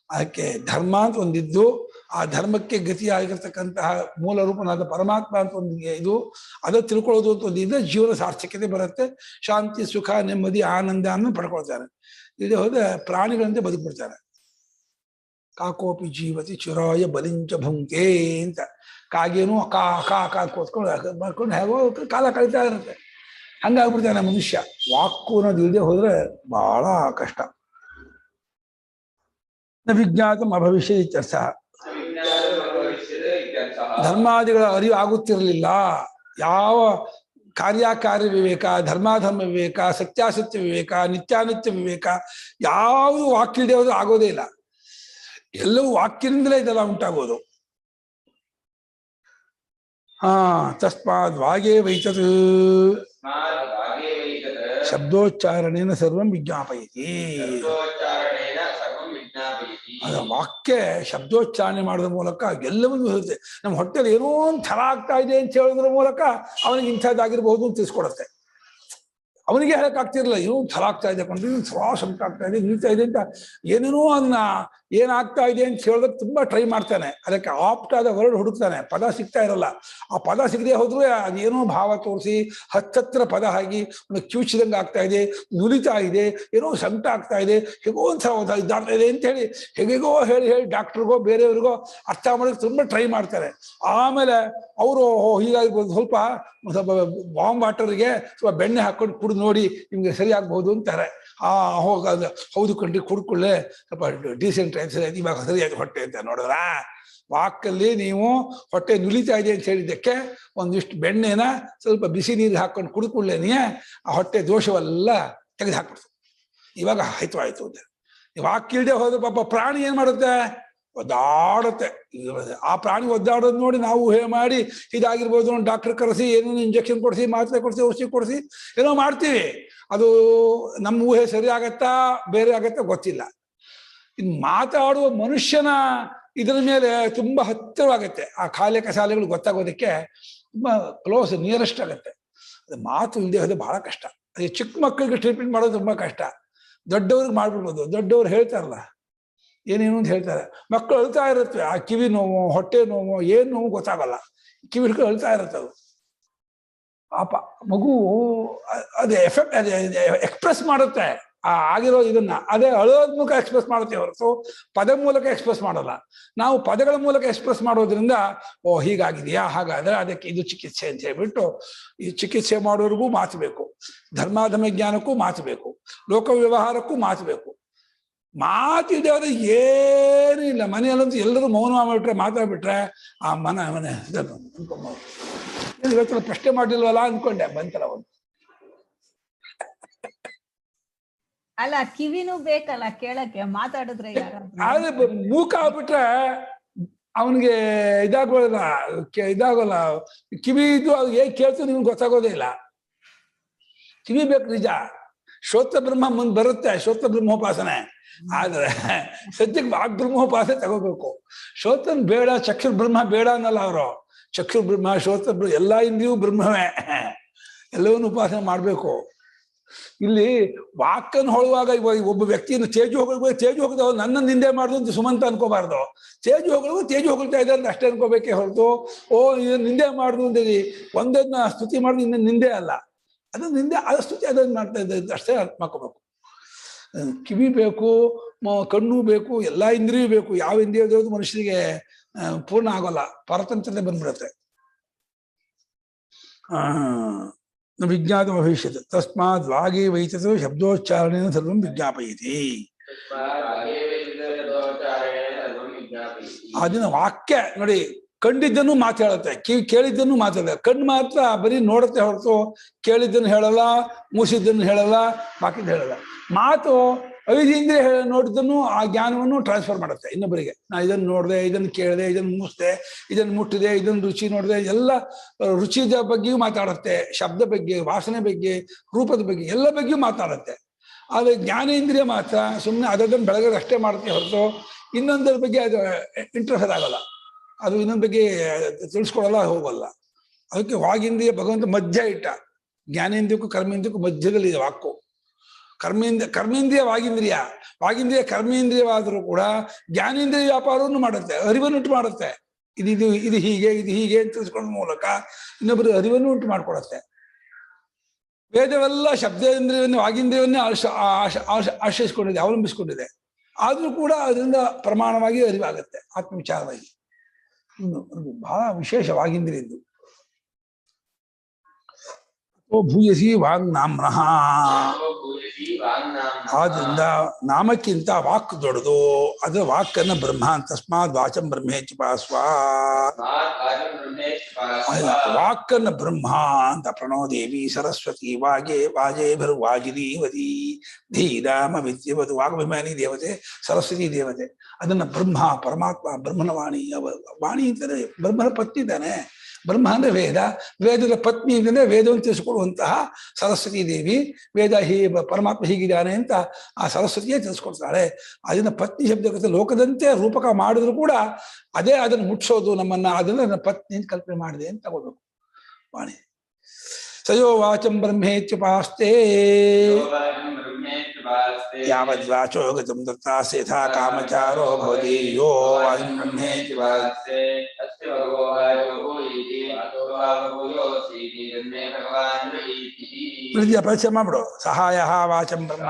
B: ಅದಕ್ಕೆ ಧರ್ಮ ಅಂತ ಒಂದಿದ್ದು, ಆ ಧರ್ಮಕ್ಕೆ ಗತಿಯಾಗಿರ್ತಕ್ಕಂತಹ ಮೂಲ ರೂಪನಾದ ಪರಮಾತ್ಮ ಅಂತ ಒಂದು ಇದು, ಅದು ತಿಳ್ಕೊಳ್ಳೋದು ಅಂತ ಒಂದಿದ್ರೆ ಜೀವನ ಸಾರ್ಥಕ್ಯತೆ ಬರುತ್ತೆ. ಶಾಂತಿ, ಸುಖ, ನೆಮ್ಮದಿ, ಆನಂದ ಅನ್ನು ಪಡ್ಕೊಳ್ತಾರೆ. ಇದು ಹೋದ್ರೆ ಪ್ರಾಣಿಗಳಂತೆ ಬದುಕ್ಬಿಡ್ತಾರೆ. ಕಾಕೋಪಿ ಜೀವತಿ ಚಿರಾಯ ಬಲಿಂಚ ಭುಂಕೆ ಅಂತ. ಕಾಗೇನು ಕಾ ಕೂತ್ಕೊಂಡು ಮಾಡ್ಕೊಂಡು ಹೇಗೋ ಕಾಲ ಕಳೀತಾ ಇರುತ್ತೆ. ಹಂಗಾಗ್ಬಿಡ್ತಾನೆ ಮನುಷ್ಯ. ವಾಕು ಅನ್ನೋದು ಇಲ್ಲದೆ ಹೋದ್ರೆ ಬಹಳ ಕಷ್ಟ. ನ ವಿಜ್ಞಾತಂ ಅಭವಿಷ್ಯತ್ ಇತ್ಯರ್ಥ. ಧರ್ಮಾದಿಗಳ ಅರಿವು ಆಗುತ್ತಿರಲಿಲ್ಲ. ಯಾವ ಕಾರ್ಯಕಾರ್ಯ ವಿವೇಕ, ಧರ್ಮಾಧರ್ಮ ವಿವೇಕ, ಸತ್ಯಾಸತ್ಯ ವಿವೇಕ, ನಿತ್ಯಾನಿತ್ಯ ವಿವೇಕ ಯಾವುದು ವಾಕ್ಯದೇ ಹೋದ್ರೂ ಆಗೋದೇ ಇಲ್ಲ. ಎಲ್ಲವೂ ವಾಕ್ಯದಿಂದಲೇ ಇದೆಲ್ಲ ಉಂಟಾಗೋದು. ತಸ್ಮಾದ್ ವಾಗೇ ವೈತತ್ ಶಬ್ದೋಚ್ಚಾರಣೇನ ಸರ್ವಂ ವಿಜ್ಞಾಪಯತಿ. ಅದ ವಾಕ್ಯ ಶಬ್ದೋಚ್ಚಾರಣೆ ಮಾಡೋದ್ರ ಮೂಲಕ ಎಲ್ಲವನ್ನೂ ಇರುತ್ತೆ. ನಮ್ಮ ಹೊಟ್ಟೆಲಿ ಏನೋ ಒಂದು ಥರ ಆಗ್ತಾ ಇದೆ ಅಂತ ಹೇಳೋದ್ರ ಮೂಲಕ ಅವನಿಗೆ ಇಂಥದ್ದಾಗಿರ್ಬಹುದು ಅಂತ ತಿಳಿಸ್ಕೊಡುತ್ತೆ. ಅವನಿಗೆ ಹೇಳಕ್ಕಾಗ್ತಿರಲಿಲ್ಲ, ಏನೋ ಥರ ಆಗ್ತಾ ಇದೆ ಕೊಂಡು ಥರ ಸಂಕಟ ಆಗ್ತಾ ಇದೆ, ನಿಲ್ತಾ ಇದೆ ಅಂತ ಏನೇನೋ ಅದನ್ನ ಏನಾಗ್ತಾ ಇದೆ ಅಂತ ಹೇಳೋದಕ್ಕೆ ತುಂಬಾ ಟ್ರೈ ಮಾಡ್ತಾನೆ. ಅದಕ್ಕೆ ಆಪ್ಟ್ ಆದ ವರ್ಡ್ ಹುಡುಕ್ತಾನೆ, ಪದ ಸಿಗ್ತಾ ಇರಲ್ಲ. ಆ ಪದ ಸಿಗದೆ ಹೋದ್ರೆ ಅದೇನೋ ಭಾವ ತೋರಿಸಿ ಹತ್ತತ್ರ ಪದ ಆಗಿ ಒಂದು ಕಿವುಚಿದಂಗೆ ಆಗ್ತಾ ಇದೆ, ನುಲಿತಾ ಇದೆ, ಏನೋ ಸಂಕಟ ಆಗ್ತಾ ಇದೆ, ಹೇಗೋ ಒಂಥರ ಇದಾಗ್ತಾ ಇದೆ ಅಂತ ಹೇಳಿ ಹೇಗೋ ಹೇಳಿ ಹೇಳಿ ಡಾಕ್ಟ್ರಿಗೋ ಬೇರೆಯವ್ರಿಗೋ ಅರ್ಥ ಮಾಡೋಕ್ಕೆ ತುಂಬಾ ಟ್ರೈ ಮಾಡ್ತಾರೆ. ಆಮೇಲೆ ಅವರು ಹೀಗಾಗಿ ಸ್ವಲ್ಪ ವಾಮ್ ವಾಟರ್ಗೆ ಸ್ವಲ್ಪ ಬೆಣ್ಣೆ ಹಾಕೊಂಡು ಕುಡಿದು ನೋಡಿ ನಿಮ್ಗೆ ಸರಿ ಆಗ್ಬಹುದು ಅಂತಾರೆ. ಹೌದು ಕಣ್ರಿ, ಕುಡ್ಕೊಳ್ಳೆ ಸ್ವಲ್ಪ ಡೀಸೆಂಟ್ ಇವಾಗ ಸರಿ ಆಯ್ತು ಹೊಟ್ಟೆ ಅಂತ. ನೋಡಿದ್ರ ವಾಕಲ್ಲಿ ನೀವು ಹೊಟ್ಟೆ ನುಲಿತಾ ಇದೆ ಅಂತ ಹೇಳಿದ್ದಕ್ಕೆ ಒಂದಿಷ್ಟು ಬೆಣ್ಣೆನ ಸ್ವಲ್ಪ ಬಿಸಿ ನೀರು ಹಾಕೊಂಡು ಕುಡ್ಕೊಳ್ಳೇನೆ ಆ ಹೊಟ್ಟೆ ದೋಷವೆಲ್ಲ ತೆಗೆದು ಹಾಕ್ಬಿಡ್ತು. ಇವಾಗ ಆಯ್ತು ಅಂತ. ವಾಕಿಲ್ದೆ ಹೋದ್ರೆ ಪಾಪ ಪ್ರಾಣಿ ಏನ್ ಮಾಡುತ್ತೆ, ಒದ್ದಾಡುತ್ತೆ. ಆ ಪ್ರಾಣಿ ಒದ್ದಾಡೋದು ನೋಡಿ ನಾವು ಊಹೆ ಮಾಡಿ ಇದಾಗಿರ್ಬೋದು, ಡಾಕ್ಟರ್ ಕರೆಸಿ ಏನೇನು ಇಂಜೆಕ್ಷನ್ ಕೊಡಿಸಿ, ಮಾತ್ರೆ ಕೊಡಿಸಿ, ಔಷಧಿ ಕೊಡಿಸಿ ಏನೋ ಮಾಡ್ತೀವಿ. ಅದು ನಮ್ಮ ಊಹೆ ಸರಿ ಆಗತ್ತಾ ಬೇರೆ ಆಗತ್ತಾ ಗೊತ್ತಿಲ್ಲ. ಇನ್ನು ಮಾತಾಡುವ ಮನುಷ್ಯನ ಇದರ ಮೇಲೆ ತುಂಬಾ ಹತ್ತಿರವಾಗತ್ತೆ. ಆ ಕಾಲೆ ಕಸಾಲೆಗಳು ಗೊತ್ತಾಗೋದಕ್ಕೆ ತುಂಬಾ ಕ್ಲೋಸ್ ನಿಯರೆಸ್ಟ್ ಆಗತ್ತೆ. ಅದು ಮಾತು ಇಲ್ಲದೆ ಹೋದ್ರೆ ಬಹಳ ಕಷ್ಟ. ಅದೇ ಚಿಕ್ಕ ಮಕ್ಕಳಿಗೆ ಟ್ರೀಟ್ಮೆಂಟ್ ಮಾಡೋದು ತುಂಬಾ ಕಷ್ಟ. ದೊಡ್ಡವ್ರಿಗೆ ಮಾಡ್ಬಿಡ್ಬೋದು. ದೊಡ್ಡವ್ರು ಹೇಳ್ತಾರಲ್ಲ ಏನೇನು ಅಂತ ಹೇಳ್ತಾರೆ. ಮಕ್ಕಳು ಅಳ್ತಾ ಇರುತ್ತೆ, ಆ ಕಿವಿ ನೋವು, ಹೊಟ್ಟೆ ನೋವು, ಏನ್ ನೋವು ಗೊತ್ತಾಗಲ್ಲ, ಕಿವಿ ಹಿಡ್ಕೊಂಡು ಅಳ್ತಾ ಇರುತ್ತೆ. ಅದು ಪಾಪ ಮಗು ಅದೇ ಎಫೆಕ್ಟ್ ಅದೇ ಎಕ್ಸ್ಪ್ರೆಸ್ ಮಾಡುತ್ತೆ ಆಗಿರೋ ಇದನ್ನ. ಅದೇ ಅಳೋದ್ ಮೂಲಕ ಎಕ್ಸ್ಪ್ರೆಸ್ ಮಾಡುತ್ತೆ ಹೊರತು ಪದ ಮೂಲಕ ಎಕ್ಸ್ಪ್ರೆಸ್ ಮಾಡಲ್ಲ. ನಾವು ಪದಗಳ ಮೂಲಕ ಎಕ್ಸ್ಪ್ರೆಸ್ ಮಾಡೋದ್ರಿಂದ ಹೀಗಾಗಿದೆಯಾ, ಹಾಗಾದ್ರೆ ಅದಕ್ಕೆ ಇದು ಚಿಕಿತ್ಸೆ ಅಂತ ಹೇಳ್ಬಿಟ್ಟು ಈ ಚಿಕಿತ್ಸೆ ಮಾಡೋರಿಗೂ ಮಾತು ಬೇಕು, ಧರ್ಮಾಧಮ ಜ್ಞಾನಕ್ಕೂ ಮಾತು ಬೇಕು, ಲೋಕ ವ್ಯವಹಾರಕ್ಕೂ ಮಾತು ಬೇಕು. ಮಾತಿದೆ ಆದ್ರೆ ಏನೂ ಇಲ್ಲ. ಮನೆಯಲ್ಲಂತೂ ಎಲ್ಲರೂ ಮೌನ ಮಾಡ್ಬಿಟ್ರೆ, ಮಾತಾಡ್ಬಿಟ್ರೆ ಆ ಮನೆ ಇವತ್ತು ಪ್ರಶ್ನೆ ಮಾಡಿಲ್ವಲ್ಲ ಅನ್ಕೊಂಡೆ, ಬಂತಲ್ಲ ಒಂದು.
D: ಅಲ್ಲ ಕಿವಿನೂ ಬೇಕಲ್ಲ ಕೇಳಕ್ಕೆ, ಮಾತಾಡಿದ್ರೆ
B: ಆದ್ರೆ ಮೂಕ ಆಗ್ಬಿಟ್ರೆ ಅವನಿಗೆ ಇದಾಗೋಲ್ಲ. ಕಿವಿ ಇದ್ದು ಅದು ಹೇಗೆ ಕೇಳ್ತು ನಿಮ್ಗೆ ಗೊತ್ತಾಗೋದೇ ಇಲ್ಲ. ಕಿವಿ ಬೇಕು ನಿಜ. ಶ್ರೋತ್ರ ಬ್ರಹ್ಮ ಮುಂದೆ ಬರುತ್ತೆ, ಶ್ರೋತ್ರ ಬ್ರಹ್ಮೋಪಾಸನೆ. ಆದ್ರೆ ಸದ್ಯಕ್ಕೆ ವಾಗ್ಬ್ರಹ್ಮೋಪಾಸನೆ ತಗೋಬೇಕು. ಶ್ರೋತ್ರನ್ ಬೇಡ, ಚಕ್ಷುರ್ ಬ್ರಹ್ಮ ಬೇಡ ಅನ್ನಲ್ಲ ಅವರು. ಚಕ್ಷುರ್ ಬ್ರಹ್ಮ, ಶ್ರೋತ್ರ ಬ್ರಹ್ಮ, ಎಲ್ಲ ಇಂದ್ರಿಯೂ ಬ್ರಹ್ಮವೇ, ಎಲ್ಲವನ್ನೂ ಉಪಾಸನೆ ಮಾಡ್ಬೇಕು. ಇಲ್ಲಿ ವಾಕನ್ನು ಹೊಳುವಾಗ ಒಬ್ಬ ವ್ಯಕ್ತಿಯನ್ನು ತೇಜು ಹೋಗದ ನನ್ನ ನಿಂದೆ ಮಾಡುದು ಅಂತ ಸುಮಂತ ಅನ್ಕೋಬಾರ್ದು. ತೇಜು ಹೊಗಳ್ತಾ ಇದ್ದಾರೆ ಅಂತ ಅಷ್ಟೇ ಅನ್ಕೋಬೇಕೇ ಹೊರತು ಇದನ್ನ ನಿಂದೆ ಮಾಡುದು ಅಂತ ಒಂದನ್ನ ಸ್ತುತಿ ಮಾಡುದು ಇನ್ನ ನಿಂದೆ ಅಲ್ಲ. ಅದನ್ನ ನಿಂದೆ ಅದ ಸ್ತುತಿ ಅದನ್ನ ಮಾಡ್ತಾ ಇದ್ದ ಅಷ್ಟೇ ಮಾಡ್ಕೋಬೇಕು. ಕಿವಿ ಬೇಕು, ಕಣ್ಣು ಬೇಕು, ಎಲ್ಲಾ ಇಂದ್ರಿಯೂ ಬೇಕು. ಯಾವ ಇಂದ್ರಿಯ ದೇವದು ಮನುಷ್ಯನಿಗೆ ಪೂರ್ಣ ಆಗೋಲ್ಲ, ಪರತಂತ್ರತೆ ಬಂದ್ಬಿಡುತ್ತೆ. ವಿಜ್ಞಾತ ಭವಿಷ್ಯತ್ ತಸ್ಮಾತ್ ವಾಗೇ ವೈತತೋ ಶಬ್ದೋಚ್ಚಾರಣೆನ ಸರ್ವಂ ವಿಜ್ಞಾಪಯತಿ. ಅದನ್ನ ವಾಕ್ಯ ನೋಡಿ, ಕಂಡಿದ್ದನ್ನು ಮಾತಾಡುತ್ತೆ, ಕಿವಿ ಕೇಳಿದ್ದನ್ನು ಮಾತಾಡುತ್ತೆ. ಕಣ್ಣು ಮಾತ್ರ ಬರೀ ನೋಡುತ್ತೆ ಹೊರತು ಕೇಳಿದ್ದನ್ನು ಹೇಳಲ್ಲ, ಮೂಸಿದ್ದನ್ನು ಹೇಳಲ್ಲ, ಬಾಕಿದ್ದು ಹೇಳಲ್ಲ. ಮಾತು 5 ಇಂದ್ರಿಯ ನೋಡಿದ್ದನ್ನು ಆ ಜ್ಞಾನವನ್ನು ಟ್ರಾನ್ಸ್ಫರ್ ಮಾಡುತ್ತೆ ಇನ್ನೊಬ್ಬರಿಗೆ. ನಾ ಇದನ್ನು ನೋಡಿದೆ, ಇದನ್ನು ಕೇಳಿದೆ, ಇದನ್ನು ಮೂಸಿದೆ, ಇದನ್ನು ಮುಟ್ಟಿದೆ, ಇದನ್ನು ರುಚಿ ನೋಡಿದೆ, ಎಲ್ಲ ರುಚಿದ ಬಗ್ಗೆಯೂ ಮಾತಾಡುತ್ತೆ, ಶಬ್ದ ಬಗ್ಗೆ, ವಾಸನೆ ಬಗ್ಗೆ, ರೂಪದ ಬಗ್ಗೆ, ಎಲ್ಲ ಬಗ್ಗೆಯೂ ಮಾತಾಡುತ್ತೆ. ಆದರೆ ಜ್ಞಾನೇಂದ್ರಿಯ ಮಾತ್ರ ಸುಮ್ಮನೆ ಅದನ್ನು ಬೆಳಗ್ಗೆ ಅಷ್ಟೇ ಮಾಡುತ್ತೆ ಹೊರತು ಇನ್ನೊಂದರ ಬಗ್ಗೆ ಅದು ಇಂಟರ್ಫೇರ್ ಆಗಲ್ಲ, ಅದು ಇನ್ನೊಂದು ಬಗ್ಗೆ ತಿಳಿಸ್ಕೊಡಲ್ಲ, ಹೋಗಲ್ಲ. ಅದಕ್ಕೆ ವಾಗೇಂದ್ರಿಯ ಭಗವಂತ ಮಧ್ಯ ಇಟ್ಟ. ಜ್ಞಾನೇಂದ್ರಿಯಕ್ಕೂ ಕರ್ಮೇಂದ್ರಿಯಕ್ಕೂ ಮಧ್ಯದಲ್ಲಿ ಇದೆ ವಾಕು. ಕರ್ಮೇಂದ್ರಿಯ ವಾಗಿಂದ್ರಿಯ ಕರ್ಮೇಂದ್ರಿಯವಾದರೂ ಕೂಡ ಜ್ಞಾನೇಂದ್ರಿಯ ವ್ಯಾಪಾರವನ್ನು ಮಾಡುತ್ತೆ, ಅರಿವನ್ನು ಉಂಟು ಮಾಡುತ್ತೆ. ಇದು ಹೀಗೆ ಅಂತ ತಿಳಿಸ್ಕೊಳ್ಳೋ ಮೂಲಕ ಇನ್ನೊಬ್ಬರು ಅರಿವನ್ನು ಉಂಟು ಮಾಡಿಕೊಡುತ್ತೆ. ವೇದವೆಲ್ಲ ಶಬ್ದೇಂದ್ರಿಯವನ್ನು ವಾಗಿಂದ್ರಿಯವನ್ನೇ ಆಶ್ರಯಿಸ್ಕೊಂಡಿದೆ, ಅವಲಂಬಿಸ್ಕೊಂಡಿದೆ. ಆದ್ರೂ ಕೂಡ ಅದರಿಂದ ಪ್ರಮಾಣವಾಗಿ ಅರಿವಾಗುತ್ತೆ, ಆತ್ಮವಿಚಾರವಾಗಿ. ಬಹಳ ವಿಶೇಷವಾಗಿಂದ್ರಿಯ ಇದು. ಭೂಯಸಿ ವಾಗ್ನಾಮ್ನಃ. ಆದ್ರಿಂದ ನಾಮಕ್ಕಿಂತ ವಾಕ್ ದೊಡ್ಡದು. ಅದ್ರ ವಾಕನ್ನ ಬ್ರಹ್ಮ. ತಸ್ಮಾತ್ ವಾಚಂ ಬ್ರಹ್ಮೇತಿ ಪಾಸ್ವ. ವಾಕನ್ನ ಬ್ರಹ್ಮ ಅಂತ ಪ್ರಣೋದೇವಿ ಸರಸ್ವತಿ ವಾಜೇ ವಾಜಿನೀವತಿ ಧೀರಾಮ ವಿದ್ಯವದು. ವಾಗ್ಭಿಮಾನಿ ದೇವತೆ ಸರಸ್ವತಿ ದೇವತೆ. ಅದನ್ನ ಬ್ರಹ್ಮ, ಪರಮಾತ್ಮ, ಬ್ರಹ್ಮನ ವಾಣಿ. ವಾಣಿ ಅಂತಂದ್ರೆ ಬ್ರಹ್ಮನ ಪತ್ನಿ ತಾನೆ. ಬ್ರಹ್ಮ ಅಂದ್ರೆ ವೇದ, ವೇದದ ಪತ್ನಿ ಅಂತಂದ್ರೆ ವೇದವನ್ನು ತಿಳಿಸ್ಕೊಡುವಂತಹ ಸರಸ್ವತಿ ದೇವಿ. ವೇದ ಪರಮಾತ್ಮ ಹೀಗಿದ್ದಾನೆ ಅಂತ ಆ ಸರಸ್ವತಿಯೇ ತಿಳಿಸ್ಕೊಡ್ತಾಳೆ. ಅದನ್ನ ಪತ್ನಿ ಶಬ್ದಕ್ಕೆ ಲೋಕದಂತೆ ರೂಪಕ ಮಾಡಿದ್ರು ಕೂಡ ಅದೇ ಅದನ್ನು ಮುಟ್ಸೋದು ನಮ್ಮನ್ನ, ಅದನ್ನ ನನ್ನ ಪತ್ನಿ ಅಂತ ಕಲ್ಪನೆ ಮಾಡಿದೆ ಅಂತ ತಗೋಬೇಕು ವಾಣಿ. ಸಯೋ ವಾಚಂ ಬ್ರಹ್ಮೇತ್ಯುಪಾಸ್ತೆ ಯಾವದ್ವಾಚೋ ಗತಂ ದತ್ತಾಸ್ಯ ಯಥಾ ಕಾಮಚಾರೋ ಭವತಿ ಯೋ ವಾಚಂ ಬ್ರಹ್ಮೇತ್ಯುಪಾಸ್ತೆ ಪರಿಚಯ ಮಾಡ್ಬಿಡು. ಸಹಾಯ ವಾಚಂ ಬ್ರಹ್ಮ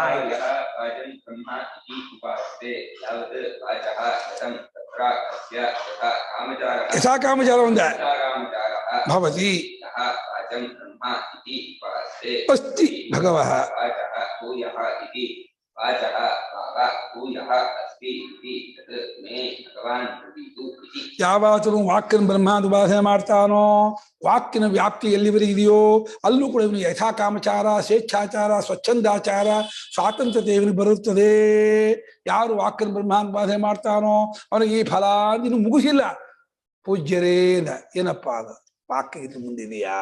B: ಯಥಾ ಕಾಮಚಾರ ಒಂದ ಭವತಿ ಅಸ್ತಿ ಭಗವಃ ಯಾವಾತನು ವಾಕ್ಯನ ಬ್ರಹ್ಮಾಂತ ಉಪಾಸನೆ ಮಾಡ್ತಾನೋ, ವಾಕ್ಯನ ವ್ಯಾಪ್ತಿ ಎಲ್ಲಿವರೆಗಿದೆಯೋ ಅಲ್ಲೂ ಕೂಡ ಇವನು ಯಥಾ ಕಾಮಚಾರ, ಸ್ವೇಚ್ಛಾಚಾರ, ಸ್ವಚ್ಛಂದಾಚಾರ, ಸ್ವಾತಂತ್ರ್ಯತೆ ಇವನಿಗೆ ಬರುತ್ತದೆ. ಯಾರು ವಾಕ್ಯನ ಬ್ರಹ್ಮಾಂತ ಉಪಾಸನೆ ಮಾಡ್ತಾನೋ ಅವನಿಗೆ ಈ ಫಲ ಇನ್ನು ಮುಗಿಸಿಲ್ಲ. ಪೂಜ್ಯರೇನ ಏನಪ್ಪ ಅದು ವಾಕ್ಯ ಇದು ಮುಂದಿದೆಯಾ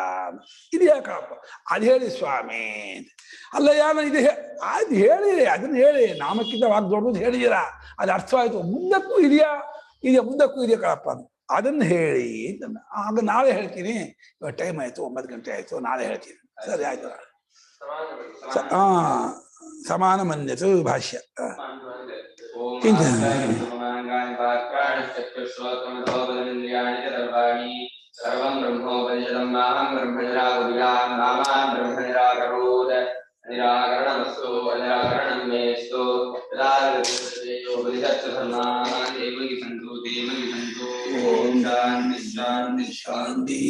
B: ಇದೆಯಾ ಕಣಪ್ಪ, ಅದು ಹೇಳಿ ಸ್ವಾಮಿ. ಅಲ್ಲ ಯಾರು ಇದು ಅದು ಹೇಳಿ, ಅದನ್ನ ಹೇಳಿ, ನಾಮಕ್ಕಿಂತ ವಾಕ್ ದೊಡ್ಡದು ಹೇಳಿದಿರ, ಅದು ಅರ್ಥವಾಯ್ತು. ಮುಂದಕ್ಕೂ ಇದೆಯಾ ಮುಂದಕ್ಕೂ ಇದೆಯಾ ಕಣಪ್ಪ, ಅದನ್ನ ಹೇಳಿ. ಆಗ ನಾಳೆ ಹೇಳ್ತೀನಿ. ಇವಾಗ ಟೈಮ್ ಆಯ್ತು, 9 ಗಂಟೆ ಆಯ್ತು, ನಾಳೆ ಹೇಳ್ತೀನಿ. ಸರಿ ಆಯ್ತು. ಸಮಾನ ಮನ್ಯತು ಭಾಷ್ಯ.
A: ಸರ್ವಂ ಬ್ರಹ್ಮೋಪನಿಷದಂ ಮಾಹಂ ಬ್ರಹ್ಮ ನಿರಾಕುರ್ಯಾಂ ಮಾಮಾಂ ಬ್ರಹ್ಮ ನಿರಾಕರೋತ್ ನಿರಾಕರಣಮಸ್ತು ನಿರಾಕರಣಂ ಮೇಸ್ತು ಯದಾಪನಿಷತ್ಸು ಧರ್ಮಾಃ ದೇವಗಿ ಸಂತು ದೇವಗಿ ಸಂತು. ಓಂ ಶಾಂತಿ ಶಾಂತಿ ಶಾಂತಿ.